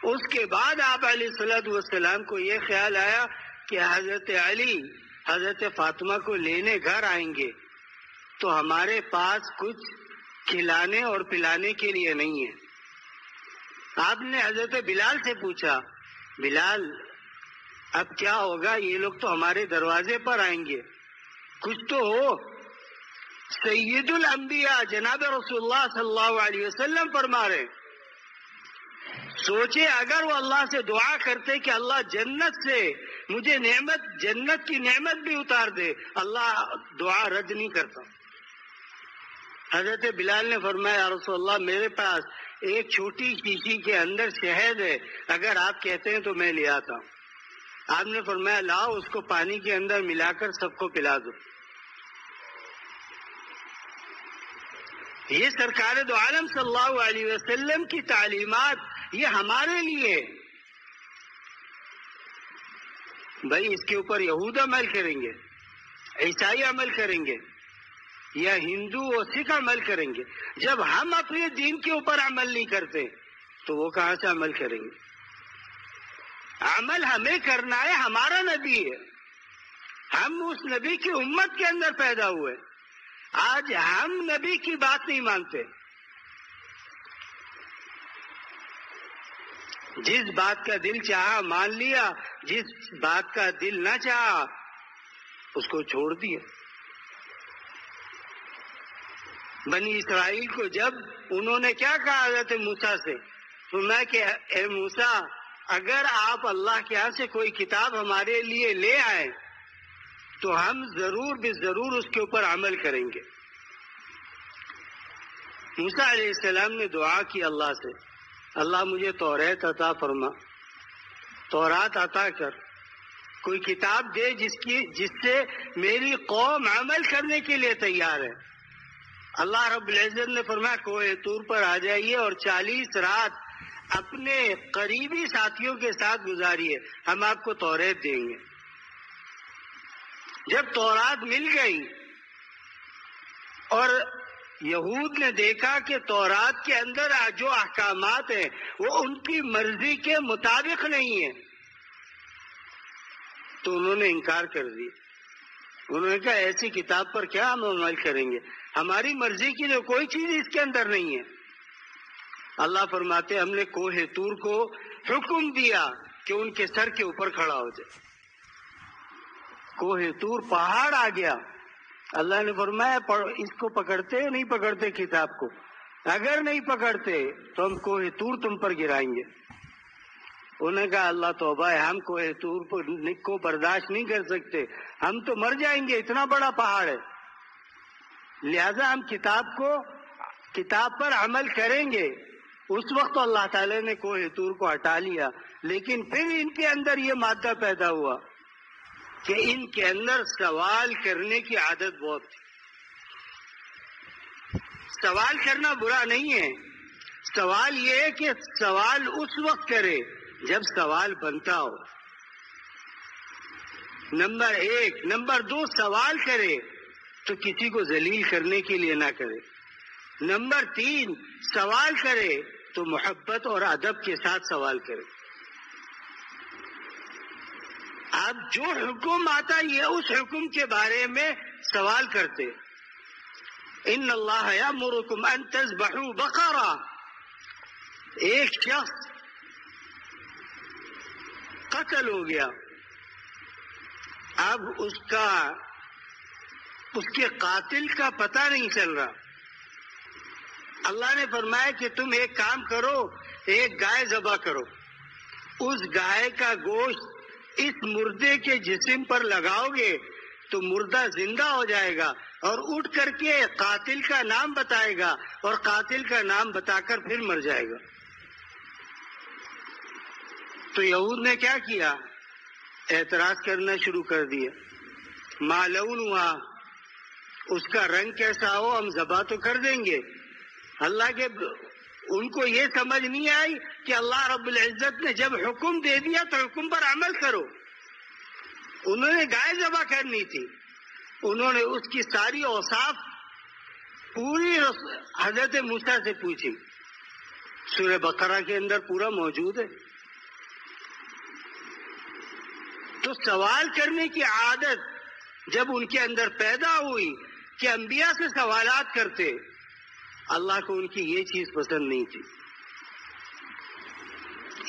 اس کے بعد آپ علیہ الصلوۃ والسلام کو یہ خیال آیا کہ حضرت علی حضرت فاطمہ کو لینے گھر آئیں گے تو ہمارے پاس کچھ کھلانے اور پلانے کے لیے نہیں ہے۔ آپ نے حضرت بلال سے پوچھا، بلال اب کیا ہوگا؟ یہ لوگ تو ہمارے دروازے پر آئیں گے، کچھ تو ہو۔ سید الانبیاء جناب رسول اللہ صلی اللہ علیہ وسلم فرما رہے، سوچے اگر وہ اللہ سے دعا کرتے کہ اللہ جنت سے مجھے جنت کی نعمت بھی اتار دے، اللہ دعا رد نہیں کرتا۔ حضرت بلال نے فرمایا یا رسول اللہ میرے پاس ایک چھوٹی شیشی کے اندر شہد ہے، اگر آپ کہتے ہیں تو میں لے آتا ہوں۔ آپ نے فرمایا لاؤ، اس کو پانی کے اندر ملا کر سب کو پلا دو۔ یہ سرکار دو عالم صلی اللہ علیہ وسلم کی تعلیمات یہ ہمارے لیے، بھائی اس کے اوپر یہود عمل کریں گے، عیسائی عمل کریں گے یا ہندو اور سکھ عمل کریں گے؟ جب ہم اپنے دین کے اوپر عمل نہیں کرتے تو وہ کہاں سے عمل کریں گے؟ عمل ہمیں کرنا ہے، ہمارا نبی ہے، ہم اس نبی کی امت کے اندر پیدا ہوئے۔ آج ہم نبی کی بات نہیں مانتے، جس بات کا دل چاہا مان لیا، جس بات کا دل نہ چاہا اس کو چھوڑ دیا۔ بنی اسرائیل کو جب انہوں نے کیا کہا حضرت موسیٰ سے، فرمایا کہ اے موسیٰ اگر آپ اللہ کے ہاں سے کوئی کتاب ہمارے لیے لے آئے تو ہم ضرور بے ضرور اس کے اوپر عمل کریں گے۔ موسیٰ علیہ السلام نے دعا کی اللہ سے، اللہ مجھے توریت عطا فرما، تورات عطا کر، کوئی کتاب دے جس سے میری قوم عمل کرنے کے لیے تیار ہے۔ اللہ رب العزت نے فرمایا کوہ طور پر آ جائیے اور 40 رات اپنے قریبی ساتھیوں کے ساتھ گزاریے، ہم آپ کو توریت دیں گے۔ جب تورات مل گئی اور یہود نے دیکھا کہ تورات کے اندر جو احکامات ہیں وہ ان کی مرضی کے مطابق نہیں ہیں تو انہوں نے انکار کر دیا۔ انہوں نے کہا ایسی کتاب پر کیا ہم عمل کریں گے، ہماری مرضی کی تو کوئی چیز اس کے اندر نہیں ہے۔ اللہ فرماتے ہم نے کوہ طور کو حکم دیا کہ ان کے سر کے اوپر کھڑا ہو جائے۔ کوہ طور پہاڑ آ گیا، اللہ نے فرمایا اس کو پکڑتے نہیں پکڑتے کتاب کو، اگر نہیں پکڑتے تو ہم کوہ طور تم پر گرائیں گے۔ انہوں نے کہا اللہ توبہ ہے، ہم کوہ طور کو برداشت نہیں کر سکتے، ہم تو مر جائیں گے، اتنا بڑا پہاڑ ہے، لہذا ہم کتاب کو کتاب پر عمل کریں گے، اس وقت اللہ تعالیٰ نے کوہ طور کو ہٹا لیا، لیکن پھر ان کے اندر یہ مادہ پیدا ہوا کہ ان کے اندر سوال کرنے کی عادت بہت تھی۔ سوال کرنا برا نہیں ہے، سوال یہ ہے کہ سوال اس وقت کرے جب سوال بنتا ہو، نمبر 1۔ نمبر 2، سوال کرے تو کسی کو ذلیل کرنے کے لیے نہ کرے۔ نمبر 3، سوال کرے تو محبت اور ادب کے ساتھ سوال کرے۔ اب جو حکم آتا یہ اس حکم کے بارے میں سوال کرتے۔ ان اللہ یامرکم ان تذبحوا بقرہ، ایک شخص قتل ہو گیا، اب اس کے قاتل کا پتہ نہیں چل رہا۔ اللہ نے فرمایا کہ تم ایک کام کرو، ایک گائے ذبح کرو، اس گائے کا گوشت اس مردے کے جسم پر لگاؤ گے تو مردہ زندہ ہو جائے گا اور اٹھ کر کے قاتل کا نام بتائے گا اور قاتل کا نام بتا کر پھر مر جائے گا۔ تو یہود نے کیا کیا؟ اعتراض کرنا شروع کر دیا، ما لونھا، اس کا رنگ کیسا ہو ہم ذبح تو کر دیں گے۔ اللہ کے ان کو یہ سمجھ نہیں آئی کہ اللہ رب العزت نے جب حکم دے دیا تو حکم پر عمل کرو۔ انہوں نے گائے ذبح کرنی تھی، انہوں نے اس کی ساری اوصاف پوری حضرت موسیٰ سے پوچھی، سورہ بقرہ کے اندر پورا موجود ہے۔ تو سوال کرنے کی عادت جب ان کے اندر پیدا ہوئی کہ انبیاء سے سوالات کرتے، اللہ کو ان کی یہ چیز پسند نہیں تھی۔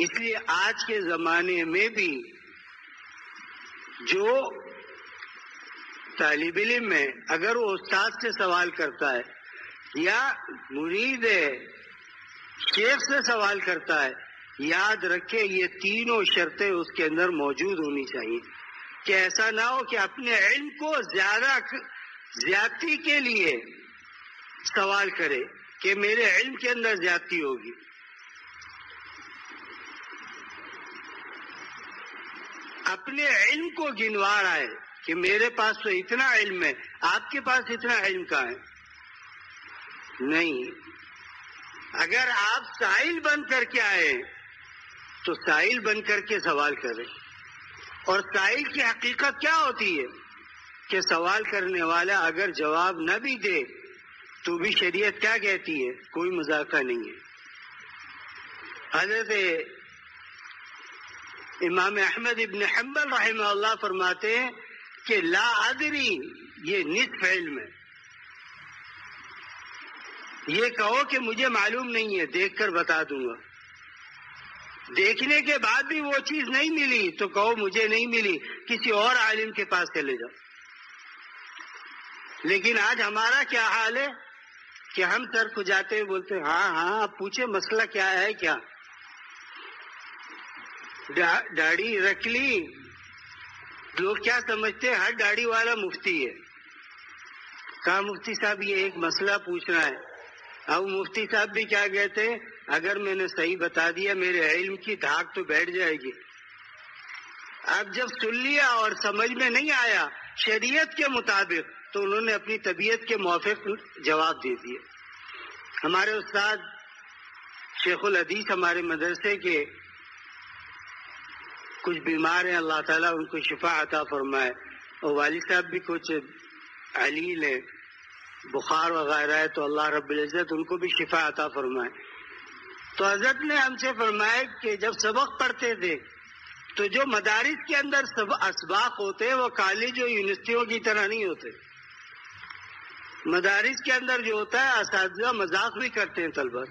اس لیے آج کے زمانے میں بھی جو طالب علم ہے اگر وہ استاد سے سوال کرتا ہے یا مرید شیخ سے سوال کرتا ہے، یاد رکھے یہ تینوں شرطیں اس کے اندر موجود ہونی چاہیے کہ ایسا نہ ہو کہ اپنے علم کو زیادتی کے لیے سوال کرے کہ میرے علم کے اندر زیادتی ہوگی۔ اپنے علم کو گنوا رہا ہے کہ میرے پاس تو اتنا علم ہے، آپ کے پاس اتنا علم کہاں ہے؟ نہیں، اگر آپ سائل بن کر کے آئے تو سائل بن کر کے سوال کریں۔ اور سائل کی حقیقت کیا ہوتی ہے کہ سوال کرنے والا اگر جواب نہ بھی دے تو بھی شریعت کیا کہتی ہے؟ کوئی مذاکرہ نہیں ہے۔ حضرت امام احمد ابن حنبل رحمہ اللہ فرماتے ہیں کہ لا ادری یہ نصف علم ہے، یہ کہو کہ مجھے معلوم نہیں ہے، دیکھ کر بتا دوں گا۔ دیکھنے کے بعد بھی وہ چیز نہیں ملی تو کہو مجھے نہیں ملی، کسی اور عالم کے پاس چلے جاؤ۔ لیکن آج ہمارا کیا حال ہے کہ ہم سر کھجاتے ہوئے بولتے ہیں ہاں آپ پوچھے مسئلہ کیا ہے؟ کیا داڑھی رکھ لی؟ لوگ کیا سمجھتے ہیں ہر داڑھی والا مفتی ہے۔ کہا مفتی صاحب یہ ایک مسئلہ پوچھنا ہے۔ اب مفتی صاحب بھی کیا کہتے ہیں، اگر میں نے صحیح بتا دیا میرے علم کی دھاک تو بیٹھ جائے گی۔ اب جب سن لیا اور سمجھ میں نہیں آیا شریعت کے مطابق تو انہوں نے اپنی طبیعت کے موافق جواب دے دیے۔ ہمارے استاد شیخ الحدیث ہمارے مدرسے کے کچھ بیمار ہیں، اللہ تعالیٰ ان کو شفا عطا فرمائے، اور والد صاحب بھی کچھ علیل ہیں، بخار وغیرہ ہے، تو اللہ رب العزت ان کو بھی شفا عطا فرمائے۔ تو حضرت نے ہم سے فرمایا کہ جب سبق پڑھتے تھے تو جو مدارس کے اندر اسباق ہوتے ہیں وہ کالج اور یونیورسٹیوں کی طرح نہیں ہوتے۔ مدارس کے اندر جو ہوتا ہے اساتذہ مذاق بھی کرتے ہیں طلبہ۔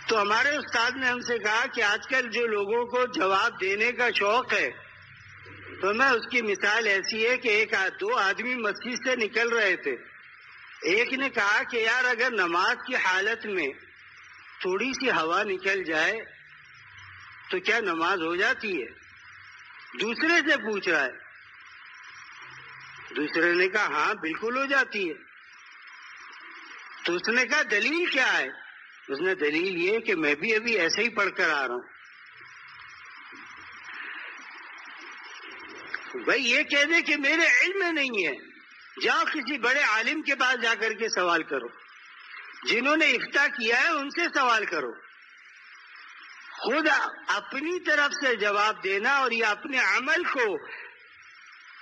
تو ہمارے استاد نے ہم سے کہا کہ آج کل جو لوگوں کو جواب دینے کا شوق ہے تو میں اس کی مثال ایسی ہے کہ دو آدمی مسجد سے نکل رہے تھے، ایک نے کہا کہ یار اگر نماز کی حالت میں تھوڑی سی ہوا نکل جائے تو کیا نماز ہو جاتی ہے؟ دوسرے سے پوچھ رہا ہے، دوسرے نے کہا ہاں بالکل ہو جاتی ہے۔ تو اس نے کہا دلیل کیا ہے؟ اس نے دلیل یہ کہ میں بھی ابھی ایسے ہی پڑھ کر آ رہا ہوں. بھائی یہ کہہ دے کہ میرے علم میں نہیں ہے، جاؤ کسی بڑے عالم کے پاس جا کر کے سوال کرو، جنہوں نے افتاء کیا ہے ان سے سوال کرو. خود اپنی طرف سے جواب دینا اور یہ اپنے عمل کو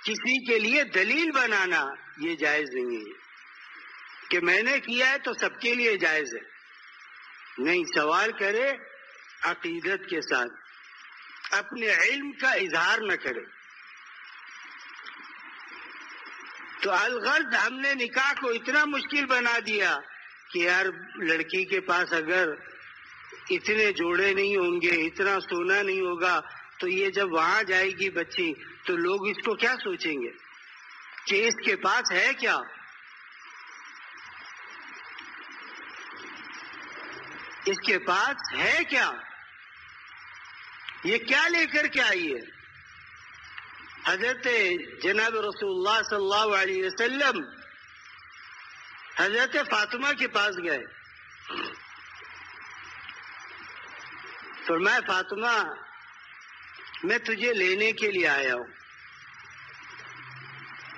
کسی کے لیے دلیل بنانا یہ جائز نہیں ہے کہ میں نے کیا ہے تو سب کے لیے جائز ہے. نہیں، سوال کرے عقیدت کے ساتھ، اپنے علم کا اظہار نہ کرے. تو الغرض ہم نے نکاح کو اتنا مشکل بنا دیا کہ یار لڑکی کے پاس اگر اتنے جوڑے نہیں ہوں گے، اتنا سونا نہیں ہوگا، تو یہ جب وہاں جائے گی بچی تو لوگ اس کو کیا سوچیں گے کہ اس کے پاس ہے کیا؟ اس کے پاس ہے کیا؟ یہ کیا لے کر کے آئی ہے؟ حضرت جناب رسول اللہ صلی اللہ علیہ وسلم حضرت فاطمہ کے پاس گئے. فرمایا فاطمہ میں تجھے لینے کے لیے آیا ہوں،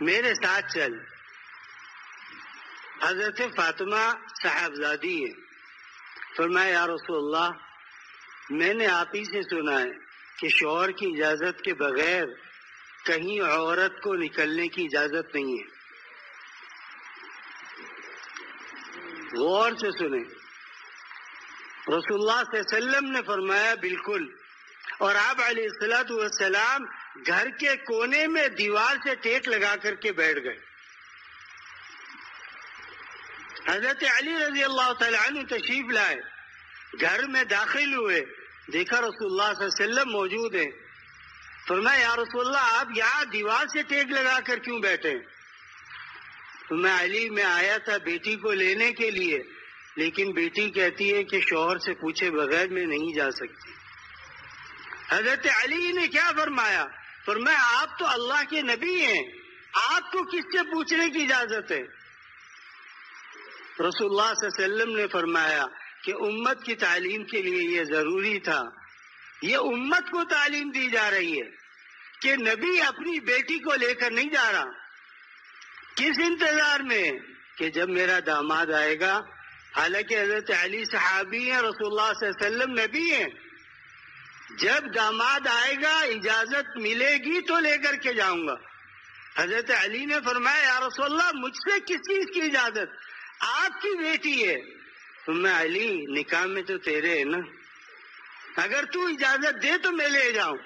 میرے ساتھ چل. حضرت فاطمہ صاحبزادی ہے. فرمایا یا رسول اللہ میں نے آپ ہی سے سنا ہے کہ شوہر کی اجازت کے بغیر کہیں عورت کو نکلنے کی اجازت نہیں ہے. غور سے سنیں، رسول اللہ صلی اللہ علیہ وسلم نے فرمایا بالکل. اور آپ علیہ الصلوۃ والسلام گھر کے کونے میں دیوار سے ٹیک لگا کر کے بیٹھ گئے. حضرت علی رضی اللہ تعالی عنہ تشریف لائے، گھر میں داخل ہوئے، دیکھا رسول اللہ صلی اللہ علیہ وسلم موجود ہیں. فرمایا یا رسول اللہ آپ یہاں دیوار سے ٹیک لگا کر کیوں بیٹھے؟ میں علی میں آیا تھا بیٹی کو لینے کے لیے، لیکن بیٹی کہتی ہے کہ شوہر سے پوچھے بغیر میں نہیں جا سکتی. حضرت علی نے کیا فرمایا؟ فرمایا آپ تو اللہ کے نبی ہیں، آپ کو کس سے پوچھنے کی اجازت ہے؟ رسول اللہ صلی اللہ علیہ وسلم نے فرمایا کہ امت کی تعلیم کے لیے یہ ضروری تھا. یہ امت کو تعلیم دی جا رہی ہے کہ نبی اپنی بیٹی کو لے کر نہیں جا رہا. کس انتظار میں؟ کہ جب میرا داماد آئے گا. حالانکہ حضرت علی صحابی ہیں، رسول اللہ صلی اللہ علیہ وسلم نبی ہیں. جب داماد آئے گا اجازت ملے گی تو لے کر کے جاؤں گا. حضرت علی نے فرمایا یا رسول اللہ مجھ سے کس چیز کی اجازت؟ آپ کی بیٹی ہے. میں علی نکاح میں تو تیرے ہے نا، اگر تو اجازت دے تو میں لے جاؤں.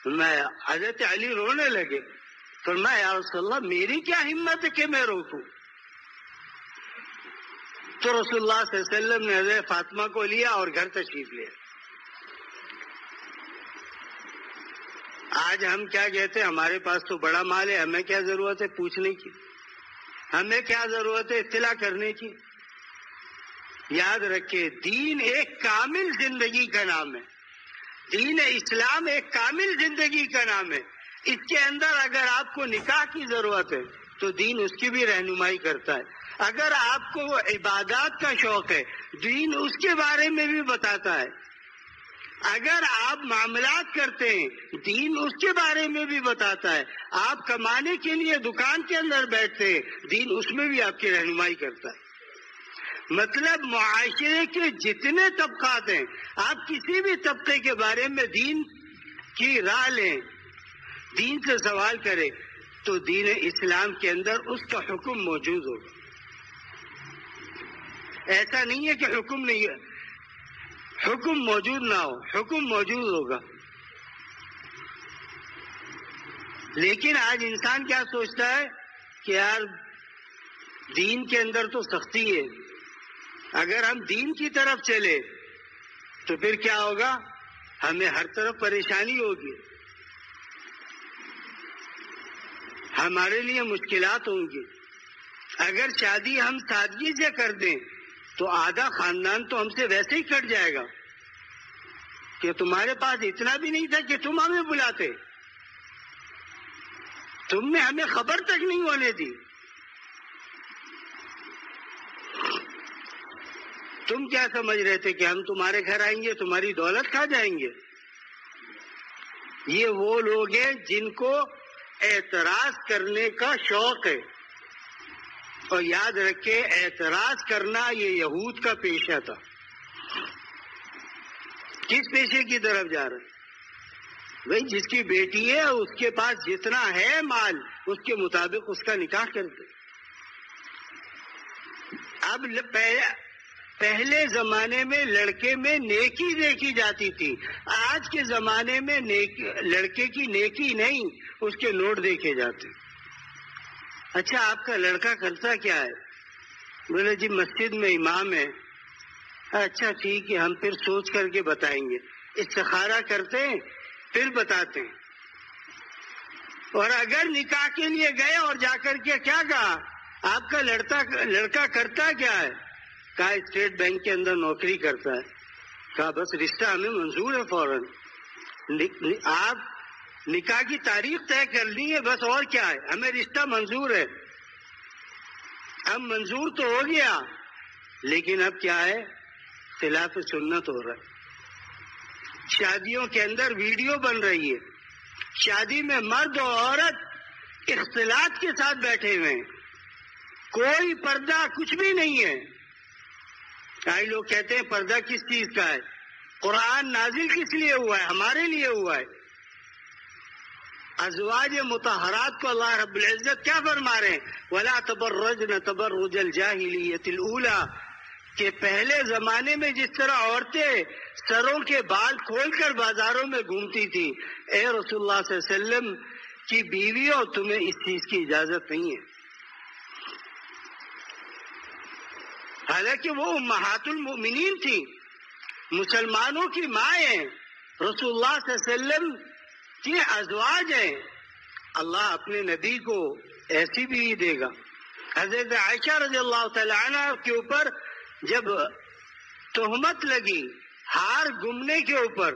میں حضرت علی رونے لگے. فرمایا یا رسول اللہ میری کیا ہمت ہے کہ میں روکوں؟ تو رسول اللہ صلی اللہ علیہ وسلم نے حضرت فاطمہ کو لیا اور گھر تشریف لیا. آج ہم کیا کہتے ہیں؟ ہمارے پاس تو بڑا مال ہے، ہمیں کیا ضرورت ہے پوچھنے کی، ہمیں کیا ضرورت ہے اطلاع کرنے کی. یاد رکھے دین ایک کامل زندگی کا نام ہے. دین اسلام ایک کامل زندگی کا نام ہے. اس کے اندر اگر آپ کو نکاح کی ضرورت ہے تو دین اس کی بھی رہنمائی کرتا ہے. اگر آپ کو عبادات کا شوق ہے دین اس کے بارے میں بھی بتاتا ہے. اگر آپ معاملات کرتے ہیں دین اس کے بارے میں بھی بتاتا ہے. آپ کمانے کے لیے دکان کے اندر بیٹھتے ہیں دین اس میں بھی آپ کی رہنمائی کرتا ہے. مطلب معاشرے کے جتنے طبقات ہیں آپ کسی بھی طبقے کے بارے میں دین کی راہ لیں، دین سے سوال کریں تو دین اسلام کے اندر اس کا حکم موجود ہوگا. ایسا نہیں ہے کہ حکم نہیں ہے، حکم موجود نہ ہو، حکم موجود ہوگا. لیکن آج انسان کیا سوچتا ہے کہ یار دین کے اندر تو سختی ہے، اگر ہم دین کی طرف چلے تو پھر کیا ہوگا؟ ہمیں ہر طرف پریشانی ہوگی، ہمارے لیے مشکلات ہوں گی. اگر شادی ہم سادگی سے کر دیں تو آدھا خاندان تو ہم سے ویسے ہی کٹ جائے گا کہ تمہارے پاس اتنا بھی نہیں تھا کہ تم ہمیں بلاتے، تم نے ہمیں خبر تک نہیں ہونے دی. تم کیا سمجھ رہے تھے کہ ہم تمہارے گھر آئیں گے تمہاری دولت کھا جائیں گے؟ یہ وہ لوگ ہیں جن کو اعتراض کرنے کا شوق ہے، اور یاد رکھے اعتراض کرنا یہ یہود کا پیشہ تھا۔ کس پیشے کی طرف جا رہا ہے؟ بھئی جس کی بیٹی ہے اس کے پاس جتنا ہے مال اس کے مطابق اس کا نکاح کر دے۔ اب پہلے زمانے میں لڑکے میں نیکی دیکھی جاتی تھی، آج کے زمانے میں لڑکے کی نیکی نہیں اس کے نوٹ دیکھے جاتے۔ اچھا آپ کا لڑکا کرتا کیا ہے؟ بولے جی مسجد میں امام ہے۔ اچھا ٹھیک ہے، ہم پھر سوچ کر کے بتائیں گے۔ استخارہ کرتے ہیں پھر بتاتے ہیں۔ اور اگر نکاح کے لیے گئے اور جا کر کے کیا کہا آپ کا لڑکا کرتا کیا ہے؟ کہا اسٹیٹ بینک کے اندر نوکری کرتا ہے۔ کہا بس رشتہ ہمیں منظور ہے، فوراً آپ نکاح کی تاریخ طے کر لی ہے، بس اور کیا ہے، ہمیں رشتہ منظور ہے۔ اب منظور تو ہو گیا لیکن اب کیا ہے، خلاف سنت ہو رہا ہے۔ شادیوں کے اندر ویڈیو بن رہی ہے، شادی میں مرد اور عورت اختلاط کے ساتھ بیٹھے ہوئے ہیں، کوئی پردہ کچھ بھی نہیں ہے۔ کئی لوگ کہتے ہیں پردہ کس چیز کا ہے؟ قرآن نازل کس لیے ہوا ہے؟ ہمارے لیے ہوا ہے۔ ازواج مطہرات کو اللہ رب العزت کیا فرما رہے ہیں؟ وَلَا تَبَرَّجْنَ تَبَرُّجَ الْجَاهِلِيَّةِ الْأُولَى، کہ پہلے زمانے میں جس طرح عورتیں سروں کے بال کھول کر بازاروں میں گھومتی تھی، اے رسول اللہ صلی اللہ علیہ وسلم کی بیویوں تمہیں اس چیز کی اجازت نہیں ہے۔ حالانکہ وہ امہات المؤمنین تھی، مسلمانوں کی مائیں، رسول اللہ صلی اللہ علیہ وسلم کی ازواج ہیں۔ اللہ اپنے نبی کو ایسی بھی دے گا۔ حضرت عائشہ رضی اللہ تعالی عنہ کے اوپر جب تہمت لگی ہار گمنے کے اوپر،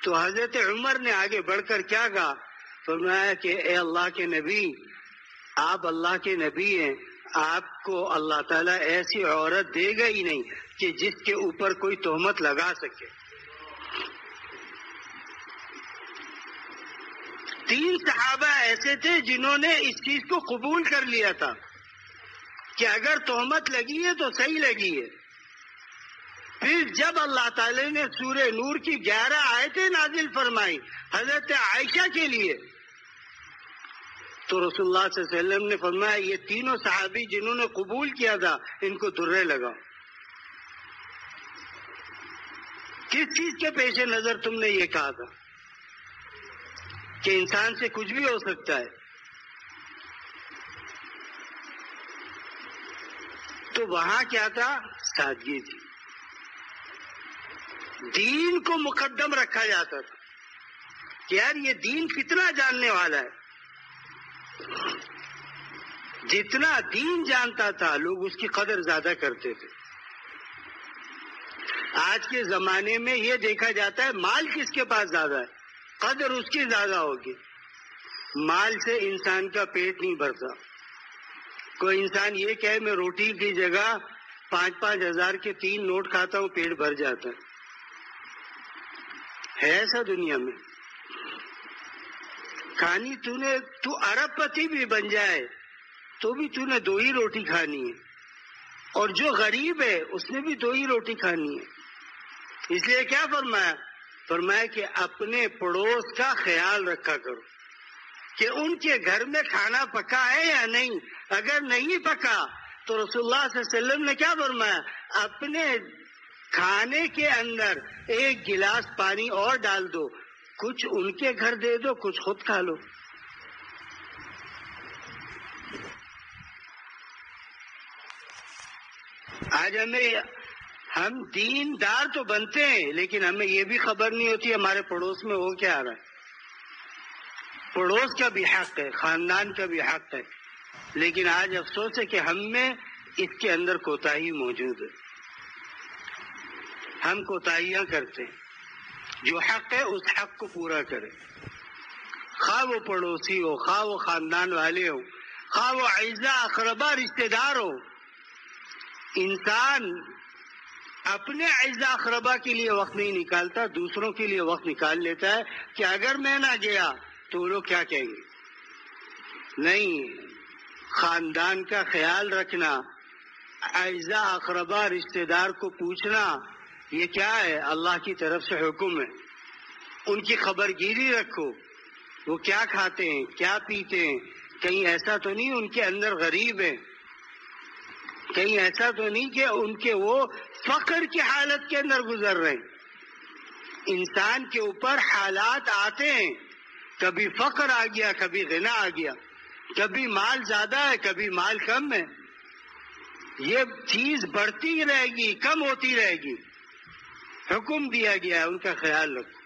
تو حضرت عمر نے آگے بڑھ کر کیا کہا؟ فرمایا کہ اے اللہ کے نبی، آپ اللہ کے نبی ہیں، آپ کو اللہ تعالیٰ ایسی عورت دے گا ہی نہیں کہ جس کے اوپر کوئی تہمت لگا سکے۔ 3 صحابہ ایسے تھے جنہوں نے اس چیز کو قبول کر لیا تھا کہ اگر تہمت لگی ہے تو صحیح لگی ہے۔ پھر جب اللہ تعالی نے سورہ نور کی 11 آیتیں نازل فرمائی حضرت عائشہ کے لیے، تو رسول اللہ صلی اللہ علیہ وسلم نے فرمایا یہ تینوں صحابی جنہوں نے قبول کیا تھا ان کو درے لگا۔ کس چیز کے پیش نظر تم نے یہ کہا تھا کہ انسان سے کچھ بھی ہو سکتا ہے؟ تو وہاں کیا تھا؟ سادگی تھی، دین کو مقدم رکھا جاتا تھا کہ یار یہ دین کتنا جاننے والا ہے۔ جتنا دین جانتا تھا لوگ اس کی قدر زیادہ کرتے تھے۔ آج کے زمانے میں یہ دیکھا جاتا ہے مال کس کے پاس زیادہ ہے، قدر اس کی زیادہ ہوگی۔ مال سے انسان کا پیٹ نہیں بھرتا۔ کوئی انسان یہ کہے میں روٹی کی جگہ 5-5 ہزار کے 3 نوٹ کھاتا ہوں پیٹ بھر جاتا ہے ایسا دنیا میں؟ کھانی تو ارب پتی بھی بن جائے تو بھی تو نے 2 ہی روٹی کھانی ہے، اور جو غریب ہے اس نے بھی 2 ہی روٹی کھانی ہے۔ اس لیے کیا فرمایا کہ اپنے پڑوس کا خیال رکھا کرو کہ ان کے گھر میں کھانا پکا ہے یا نہیں۔ اگر نہیں پکا تو رسول اللہ صلی اللہ علیہ وسلم نے کیا فرمایا؟ اپنے کھانے کے اندر 1 گلاس پانی اور ڈال دو، کچھ ان کے گھر دے دو، کچھ خود کھا لو۔ آج ہم دیندار تو بنتے ہیں لیکن ہمیں یہ بھی خبر نہیں ہوتی ہمارے پڑوس میں ہو کیا آ رہا ہے۔ پڑوس کا بھی حق ہے، خاندان کا بھی حق ہے، لیکن آج افسوس ہے کہ ہم میں اس کے اندر کوتاہی موجود ہے۔ ہم کوتاہیاں کرتے ہیں۔ جو حق ہے اس حق کو پورا کرے، خواہ وہ پڑوسی ہو، خواہ وہ خاندان والے ہو، خواہ وہ اعزاء اقربا رشتہ دار ہو۔ انسان اپنے اعزاء اقربا کے لیے وقت نہیں نکالتا، دوسروں کے لیے وقت نکال لیتا ہے کہ اگر میں نہ گیا تو وہ لوگ کیا کہیں گے. نہیں، خاندان کا خیال رکھنا، اعزاء اقربا رشتہ دار کو پوچھنا، یہ کیا ہے؟ اللہ کی طرف سے حکم ہے. ان کی خبر گیری رکھو، وہ کیا کھاتے ہیں، کیا پیتے ہیں، کہیں ایسا تو نہیں ان کے اندر غریب ہے، کہیں ایسا تو نہیں کہ ان کے وہ فقر کی حالت کے اندر گزر رہے ہیں. انسان کے اوپر حالات آتے ہیں، کبھی فقر آ گیا، کبھی غنا آ گیا، کبھی مال زیادہ ہے، کبھی مال کم ہے. یہ چیز بڑھتی ہی رہے گی، کم ہوتی رہے گی. حکم دیا گیا ہے ان کا خیال رکھو.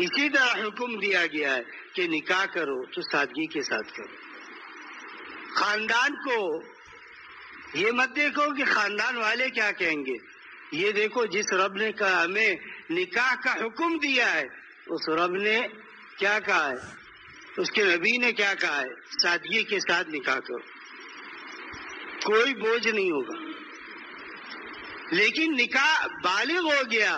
اسی طرح حکم دیا گیا ہے کہ نکاح کرو تو سادگی کے ساتھ کرو. خاندان کو یہ مت دیکھو کہ خاندان والے کیا کہیں گے. یہ دیکھو جس رب نے ہمیں نکاح کا حکم دیا ہے، اس رب نے کیا کہا ہے، اس کے نبی نے کیا کہا ہے، سادگی کے ساتھ نکاح کرو، کوئی بوجھ نہیں ہوگا. لیکن نکاح بالغ ہو گیا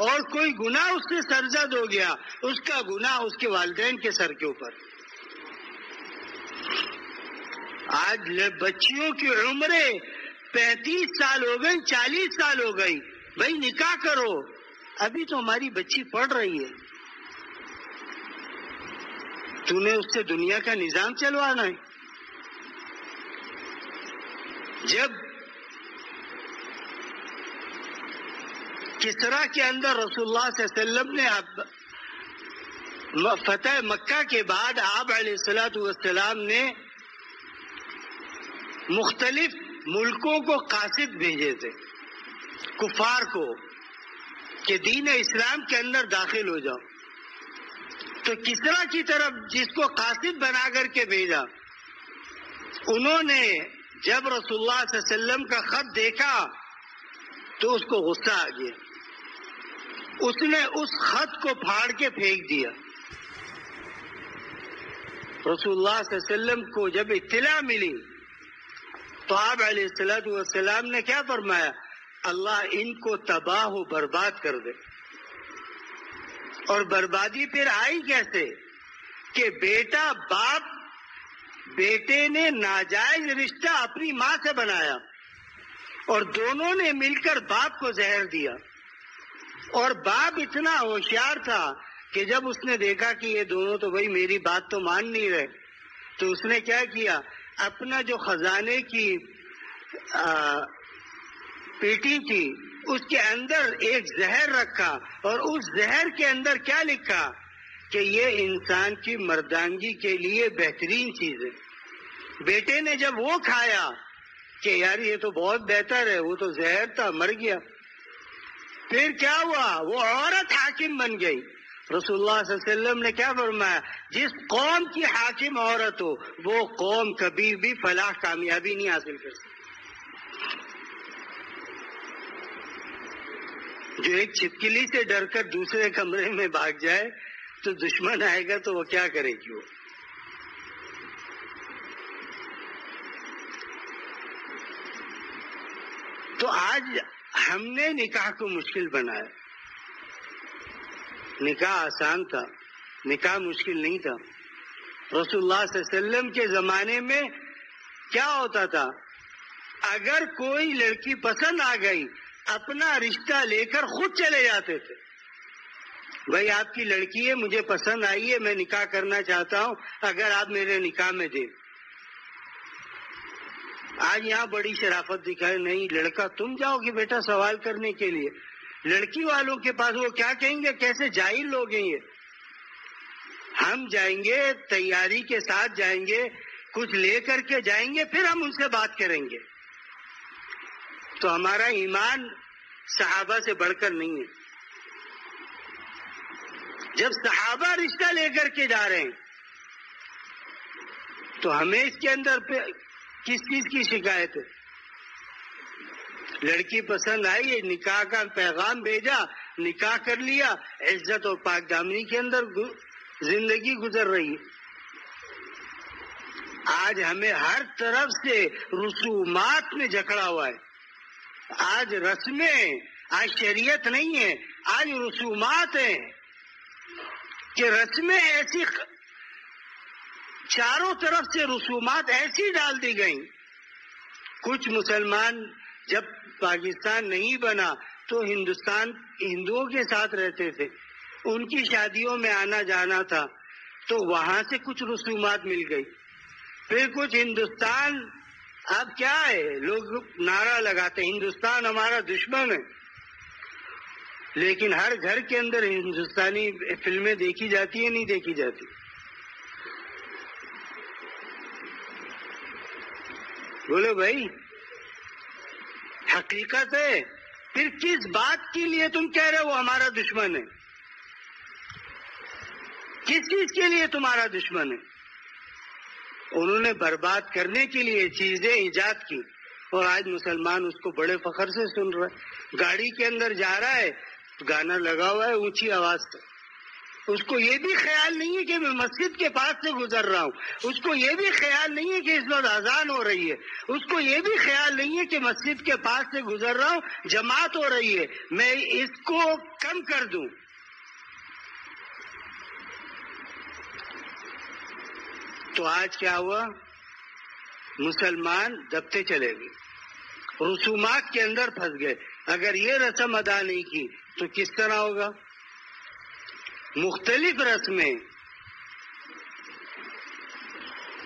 اور کوئی گناہ اس سے سرزد ہو گیا، اس کا گناہ اس کے والدین کے سر کے اوپر. آج بچیوں کی عمریں 35 سال ہو گئی، 40 سال ہو گئی. بھائی نکاح کرو، ابھی تو ہماری بچی پڑھ رہی ہے، تو نے اس سے دنیا کا نظام چلوانا ہے. جب کسرا کے اندر رسول اللہ صلی اللہ علیہ وسلم نے فتح مکہ کے بعد آپ علیہ الصلوۃ والسلام نے مختلف ملکوں کو قاصد بھیجے تھے، کفار کو، کہ دین اسلام کے اندر داخل ہو جاؤ. تو کسرا کی طرف جس کو قاصد بنا کر کے بھیجا، انہوں نے جب رسول اللہ صلی اللہ علیہ وسلم کا خط دیکھا تو اس کو غصہ آ گیا. اس نے اس خط کو پھاڑ کے پھینک دیا. رسول اللہ صلی اللہ علیہ وسلم کو جب اطلاع ملی تو آپ علیہ الصلوۃ والسلام نے کیا فرمایا، اللہ ان کو تباہ و برباد کر دے. اور بربادی پھر آئی کیسے کہ بیٹا باپ، بیٹے نے ناجائز رشتہ اپنی ماں سے بنایا اور دونوں نے مل کر باپ کو زہر دیا. اور باپ اتنا ہوشیار تھا کہ جب اس نے دیکھا کہ یہ دونوں تو بھائی میری بات تو مان نہیں رہے، تو اس نے کیا کیا، اپنا جو خزانے کی پیٹی تھی اس کے اندر ایک زہر رکھا اور اس زہر کے اندر کیا لکھا کہ یہ انسان کی مردانگی کے لیے بہترین چیز ہے. بیٹے نے جب وہ کھایا کہ یار یہ تو بہت بہتر ہے، وہ تو زہر تھا، مر گیا. پھر کیا ہوا، وہ عورت حاکم بن گئی. رسول اللہ صلی اللہ علیہ وسلم نے کیا فرمایا، جس قوم کی حاکم عورت ہو وہ قوم کبھی بھی فلاح کامیابی نہیں حاصل کر سکتی. جو ایک چھپکلی سے ڈر کر دوسرے کمرے میں بھاگ جائے تو دشمن آئے گا تو وہ کیا کرے گی. وہ تو آج ہم نے نکاح کو مشکل بنایا. نکاح آسان تھا، نکاح مشکل نہیں تھا. رسول اللہ صلی اللہ علیہ وسلم کے زمانے میں کیا ہوتا تھا، اگر کوئی لڑکی پسند آ گئی اپنا رشتہ لے کر خود چلے جاتے تھے. بھائی آپ کی لڑکی ہے، مجھے پسند آئی ہے، میں نکاح کرنا چاہتا ہوں، اگر آپ میرے نکاح میں دیں. آج یہاں بڑی شرافت دکھائے، نہیں لڑکا تم جاؤ گے بیٹا سوال کرنے کے لیے. لڑکی والوں کے پاس وہ کیا کہیں گے، کیسے جاہل لوگ ہیں یہ. ہم جائیں گے، تیاری کے ساتھ جائیں گے، کچھ لے کر کے جائیں گے، پھر ہم ان سے بات کریں گے. تو ہمارا ایمان صحابہ سے بڑھ کر نہیں ہے. جب صحابہ رشتہ لے کر کے جا رہے ہیں تو ہمیں اس کے اندر کس چیز کی شکایت ہے. لڑکی پسند آئی ہے، نکاح کا پیغام بھیجا، نکاح کر لیا، عزت اور پاک دامنی کے اندر زندگی گزر رہی ہے. آج ہمیں ہر طرف سے رسومات میں جکڑا ہوا ہے. آج رسمیں، آج شریعت نہیں ہے، آج رسومات ہیں کہ رسمیں ایسی چاروں طرف سے رسومات ایسی ڈال دی گئیں. کچھ مسلمان جب پاکستان نہیں بنا تو ہندوؤں کے ساتھ رہتے تھے، ان کی شادیوں میں آنا جانا تھا، تو وہاں سے کچھ رسومات مل گئی. پھر کچھ ہندوستان، اب کیا ہے، لوگ نعرہ لگاتے ہندوستان ہمارا دشمن ہے، لیکن ہر گھر کے اندر ہندوستانی فلمیں دیکھی جاتی ہیں نہیں دیکھی جاتی؟ بولو بھائی، حقیقت ہے. پھر کس بات کے لیے تم کہہ رہے ہو ہمارا دشمن ہے؟ کس چیز کے لیے تمہارا دشمن ہے؟ انہوں نے برباد کرنے کے لیے چیزیں ایجاد کی، اور آج مسلمان اس کو بڑے فخر سے سن رہا ہے. گاڑی کے اندر جا رہا ہے، گانا لگا ہوا ہے اونچی آواز سے، اس کو یہ بھی خیال نہیں ہے کہ میں مسجد کے پاس سے گزر رہا ہوں، اس کو یہ بھی خیال نہیں ہے کہ اس وقت اذان ہو رہی ہے، اس کو یہ بھی خیال نہیں ہے کہ مسجد کے پاس سے گزر رہا ہوں، جماعت ہو رہی ہے، میں اس کو کم کر دوں. تو آج کیا ہوا؟ مسلمان دبتے چلے گئے، رسومات کے اندر پھنس گئے. اگر یہ رسم ادا نہیں کی تو کس طرح ہوگا؟ مختلف رسمیں،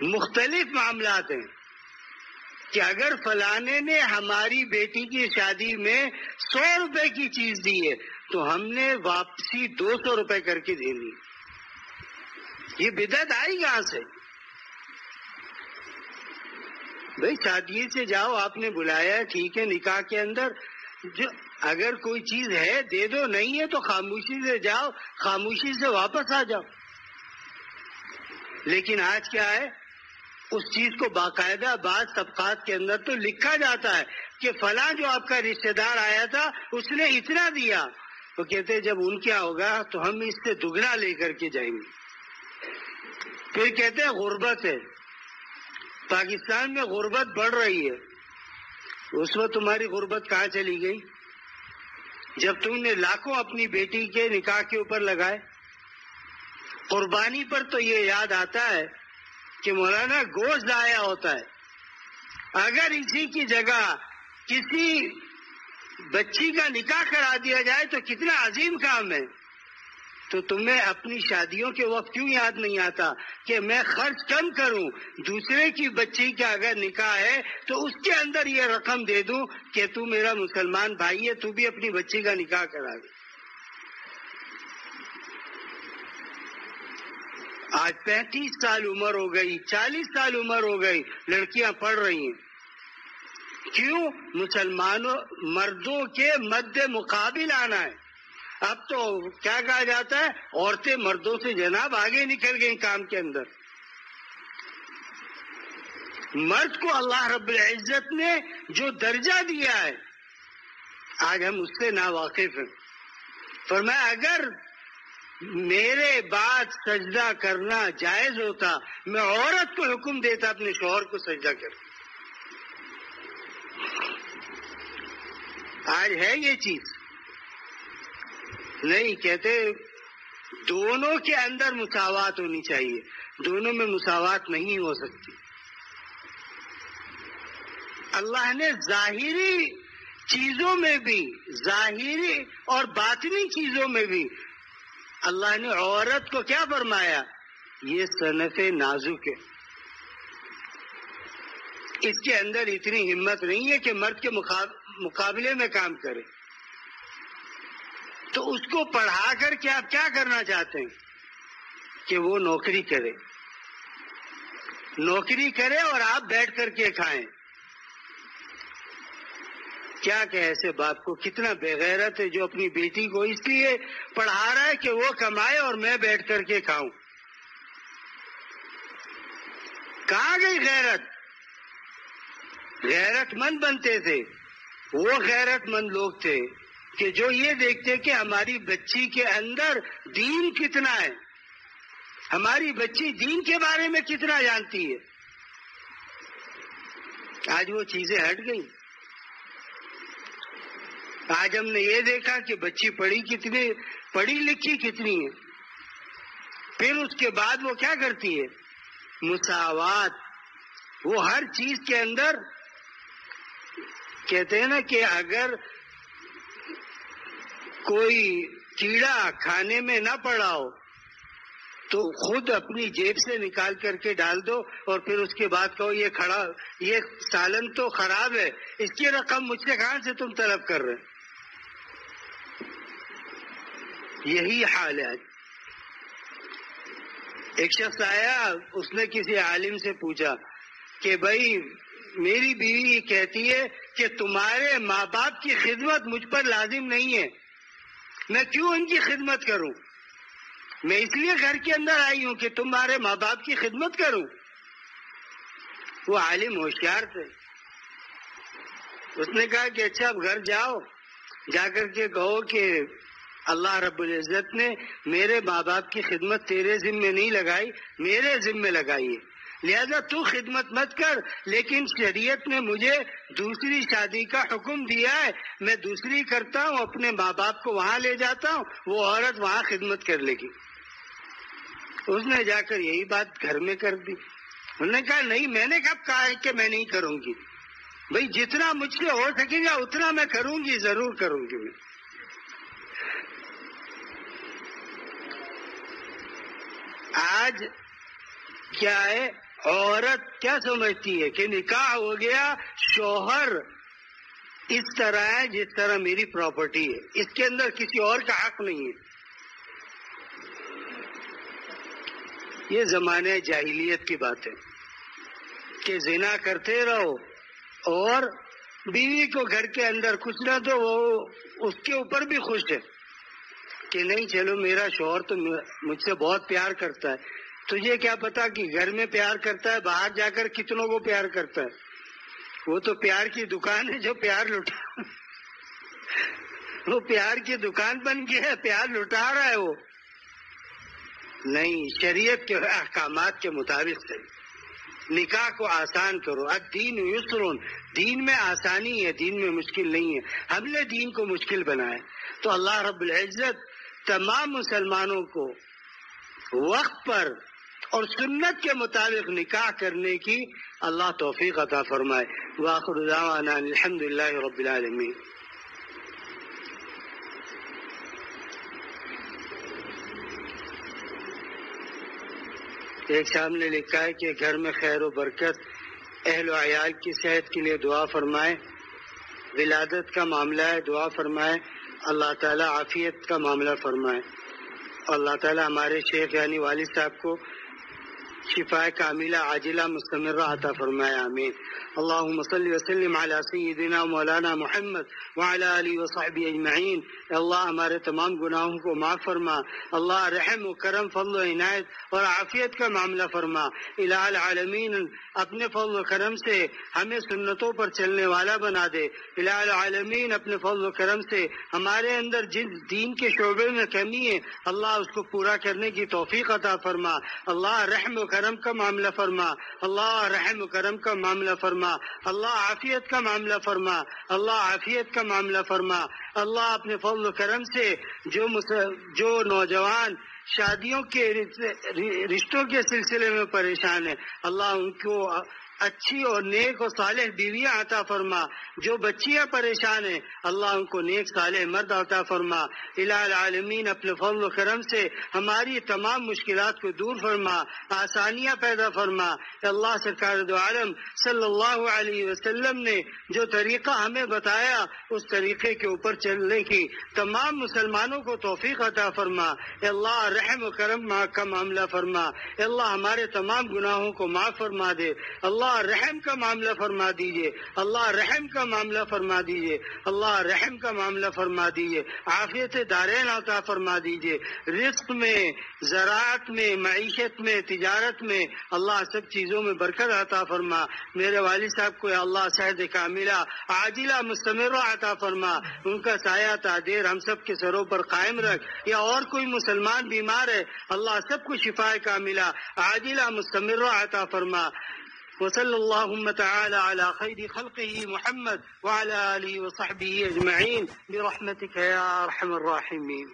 مختلف معاملات ہیں کہ اگر فلانے نے ہماری بیٹی کی شادی میں 100 روپے کی چیز دی ہے تو ہم نے واپسی 200 روپے کر کے دینی. یہ بدعت آئی کہاں سے؟ بھائی شادی سے جاؤ، آپ نے بلایا ٹھیک ہے، نکاح کے اندر جو اگر کوئی چیز ہے دے دو، نہیں ہے تو خاموشی سے جاؤ، خاموشی سے واپس آ جاؤ. لیکن آج کیا ہے، اس چیز کو باقاعدہ بعض طبقات کے اندر تو لکھا جاتا ہے کہ فلاں جو آپ کا رشتہ دار آیا تھا اس نے اتنا دیا. وہ کہتے ہیں جب ان کیا ہوگا تو ہم اس سے دگنا لے کر کے جائیں گے. پھر کہتے ہیں غربت ہے، پاکستان میں غربت بڑھ رہی ہے. اس وقت تمہاری غربت کہاں چلی گئی جب تم نے لاکھوں اپنی بیٹی کے نکاح کے اوپر لگائے؟ قربانی پر تو یہ یاد آتا ہے کہ مولانا گوشت ضائع ہوتا ہے. اگر اسی کی جگہ کسی بچی کا نکاح کرا دیا جائے تو کتنا عظیم کام ہے. تو تمہیں اپنی شادیوں کے وقت کیوں یاد نہیں آتا کہ میں خرچ کم کروں، دوسرے کی بچی کا اگر نکاح ہے تو اس کے اندر یہ رقم دے دوں کہ تو میرا مسلمان بھائی ہے، تو بھی اپنی بچی کا نکاح کرا دے. آج 35 سال عمر ہو گئی، 40 سال عمر ہو گئی، لڑکیاں پڑھ رہی ہیں. کیوں؟ مسلمانوں مردوں کے مد مقابل آنا ہے. اب تو کیا کہا جاتا ہے، عورتیں مردوں سے جناب آگے نکل گئیں کام کے اندر. مرد کو اللہ رب العزت نے جو درجہ دیا ہے آج ہم اس سے ناواقف ہیں. فرمایا اگر میرے بعد سجدہ کرنا جائز ہوتا میں عورت کو حکم دیتا اپنے شوہر کو سجدہ کر. آج ہے یہ چیز نہیں. کہتے دونوں کے اندر مساوات ہونی چاہیے، دونوں میں مساوات نہیں ہو سکتی. اللہ نے ظاہری چیزوں میں بھی، ظاہری اور باطنی چیزوں میں بھی اللہ نے عورت کو کیا فرمایا؟ یہ صنف نازک ہے، اس کے اندر اتنی ہمت نہیں ہے کہ مرد کے مقابلے میں کام کرے. تو اس کو پڑھا کر کے آپ کیا کرنا چاہتے ہیں کہ وہ نوکری کرے، نوکری کرے اور آپ بیٹھ کر کے کھائیں. کیا کہ ایسے باپ کو کتنا بے غیرت ہے جو اپنی بیٹی کو اس لیے پڑھا رہا ہے کہ وہ کمائے اور میں بیٹھ کر کے کھاؤں. کہاں گئی غیرت؟ غیرت مند بنتے تھے وہ غیرت مند لوگ تھے کہ جو یہ دیکھتے کہ ہماری بچی کے اندر دین کتنا ہے، ہماری بچی دین کے بارے میں کتنا جانتی ہے. آج وہ چیزیں ہٹ گئی. آج ہم نے یہ دیکھا کہ بچی پڑھی لکھی کتنی ہے، پھر اس کے بعد وہ کیا کرتی ہے؟ مساوات. وہ ہر چیز کے اندر کہتے ہیں نا کہ اگر کوئی کیڑا کھانے میں نہ پڑا ہو تو خود اپنی جیب سے نکال کر کے ڈال دو اور پھر اس کے بعد کہو یہ سالن تو خراب ہے، اس کی رقم مجھ سے کہاں سے تم طلب کر رہے؟ یہی حال ہے. ایک شخص آیا، اس نے کسی عالم سے پوچھا کہ بھائی میری بیوی کہتی ہے کہ تمہارے ماں باپ کی خدمت مجھ پر لازم نہیں ہے، میں کیوں ان کی خدمت کروں؟ میں اس لیے گھر کے اندر آئی ہوں کہ تمہارے ماں باپ کی خدمت کروں. وہ عالم ہوشیار تھے. اس نے کہا کہ اچھا اب گھر جاؤ، جا کر کے کہو کہ اللہ رب العزت نے میرے ماں باپ کی خدمت تیرے ذمے نہیں لگائی، میرے ذمے لگائی ہے، لہذا تو خدمت مت کر، لیکن شریعت نے مجھے دوسری شادی کا حکم دیا ہے، میں دوسری کرتا ہوں، اپنے ماں باپ کو وہاں لے جاتا ہوں، وہ عورت وہاں خدمت کر لے گی. اس نے جا کر یہی بات گھر میں کر دی. انہوں نے کہا نہیں، میں نے کب کہا ہے کہ میں نہیں کروں گی؟ بھئی جتنا مجھ سے ہو سکے گا اتنا میں کروں گی، ضرور کروں گی. میں آج کیا ہے، عورت کیا سمجھتی ہے کہ نکاح ہو گیا، شوہر اس طرح ہے جس طرح میری پراپرٹی ہے، اس کے اندر کسی اور کا حق نہیں ہے. یہ زمانے جاہلیت کی بات ہے کہ زنا کرتے رہو اور بیوی کو گھر کے اندر کچھ نہ تو وہ اس کے اوپر بھی خوش ہے کہ نہیں چلو میرا شوہر تو مجھ سے بہت پیار کرتا ہے. تجھے کیا پتا کہ گھر میں پیار کرتا ہے، باہر جا کر کتنوں کو پیار کرتا ہے؟ وہ تو پیار کی دکان ہے جو پیار لٹا وہ پیار کی دکان بن گیا ہے، پیار لٹا رہا ہے. وہ نہیں، شریعت کے احکامات کے مطابق سے نکاح کو آسان کرو. الدین یسرون، دین میں آسانی ہے، دین میں مشکل نہیں ہے. ہم نے دین کو مشکل بنایا. تو اللہ رب العزت تمام مسلمانوں کو وقت پر اور سنت کے مطابق نکاح کرنے کی اللہ توفیق عطا فرمائے. وآخر دعوانا الحمدللہ رب العالمین. ایک صاحب نے لکھا ہے کہ گھر میں خیر و برکت، اہل و عیال کی صحت کے لیے دعا فرمائے. ولادت کا معاملہ ہے، دعا فرمائے. اللہ تعالیٰ عافیت کا معاملہ فرمائے. اللہ تعالیٰ ہمارے شیخ یعنی والد صاحب کو شفاء کاملہ عاجلہ مستمرہ عطا فرمائے. آمین. اللہم صلی وسلم علی سیدنا مولانا محمد وعلی آلہ وصحبہ اجمعین. اللہ ہمارے تمام گناہوں کو معاف فرما. اللہ رحم و کرم، فضل و عنایت اور عافیت کا معاملہ فرما. الہ العالمین اپنے فضل و کرم سے ہمیں سنتوں پر چلنے والا بنا دے. الہ العالمین اپنے فضل و کرم سے ہمارے اندر جس دین کے شعبے میں کمی ہے اللہ اس کو پورا کرنے کی توفیق عطا فرما. اللہ رحم و کرم کا معاملہ فرما. اللہ رحم و کرم کا معاملہ فرما. اللہ عافیت کا معاملہ فرما. اللہ عافیت کا معاملہ فرما. اللہ اپنے فضل و کرم سے جو نوجوان شادیوں کے رشتوں کے سلسلے میں پریشان ہیں اللہ ان کو اچھی اور نیک اور صالح بیویاں عطا فرما. جو بچیاں پریشان ہیں اللہ ان کو نیک صالح مرد عطا فرما. الہ العالمین اپنے فضل و کرم سے ہماری تمام مشکلات کو دور فرما، آسانیاں پیدا فرما. اللہ سرکار دو عالم صلی اللہ علیہ وسلم نے جو طریقہ ہمیں بتایا اس طریقے کے اوپر چلنے کی تمام مسلمانوں کو توفیق عطا فرما. اللہ رحم و کرم کا معاملہ فرما. اللہ ہمارے تمام گناہوں کو معاف فرما دے. اللہ رحم کا معاملہ فرما دیجئے. اللہ رحم کا معاملہ فرما دیجئے. اللہ رحم کا معاملہ فرما دیجئے. عافیت دارین عطا فرما دیجئے. رزق میں، زراعت میں، معیشت میں، تجارت میں اللہ سب چیزوں میں برکت عطا فرما. میرے والد صاحب کو اللہ صحت کاملہ عاجلہ مستمرہ عطا فرما. ان کا سایہ تادیر ہم سب کے سروں پر قائم رکھ. یا اور کوئی مسلمان بیمار ہے اللہ سب کو شفا کاملہ عاجلہ مستمرہ عطا فرما. وصلى اللهم تعالى على خير خلقه محمد وعلى آله وصحبه أجمعين برحمتك يا أرحم الراحمين.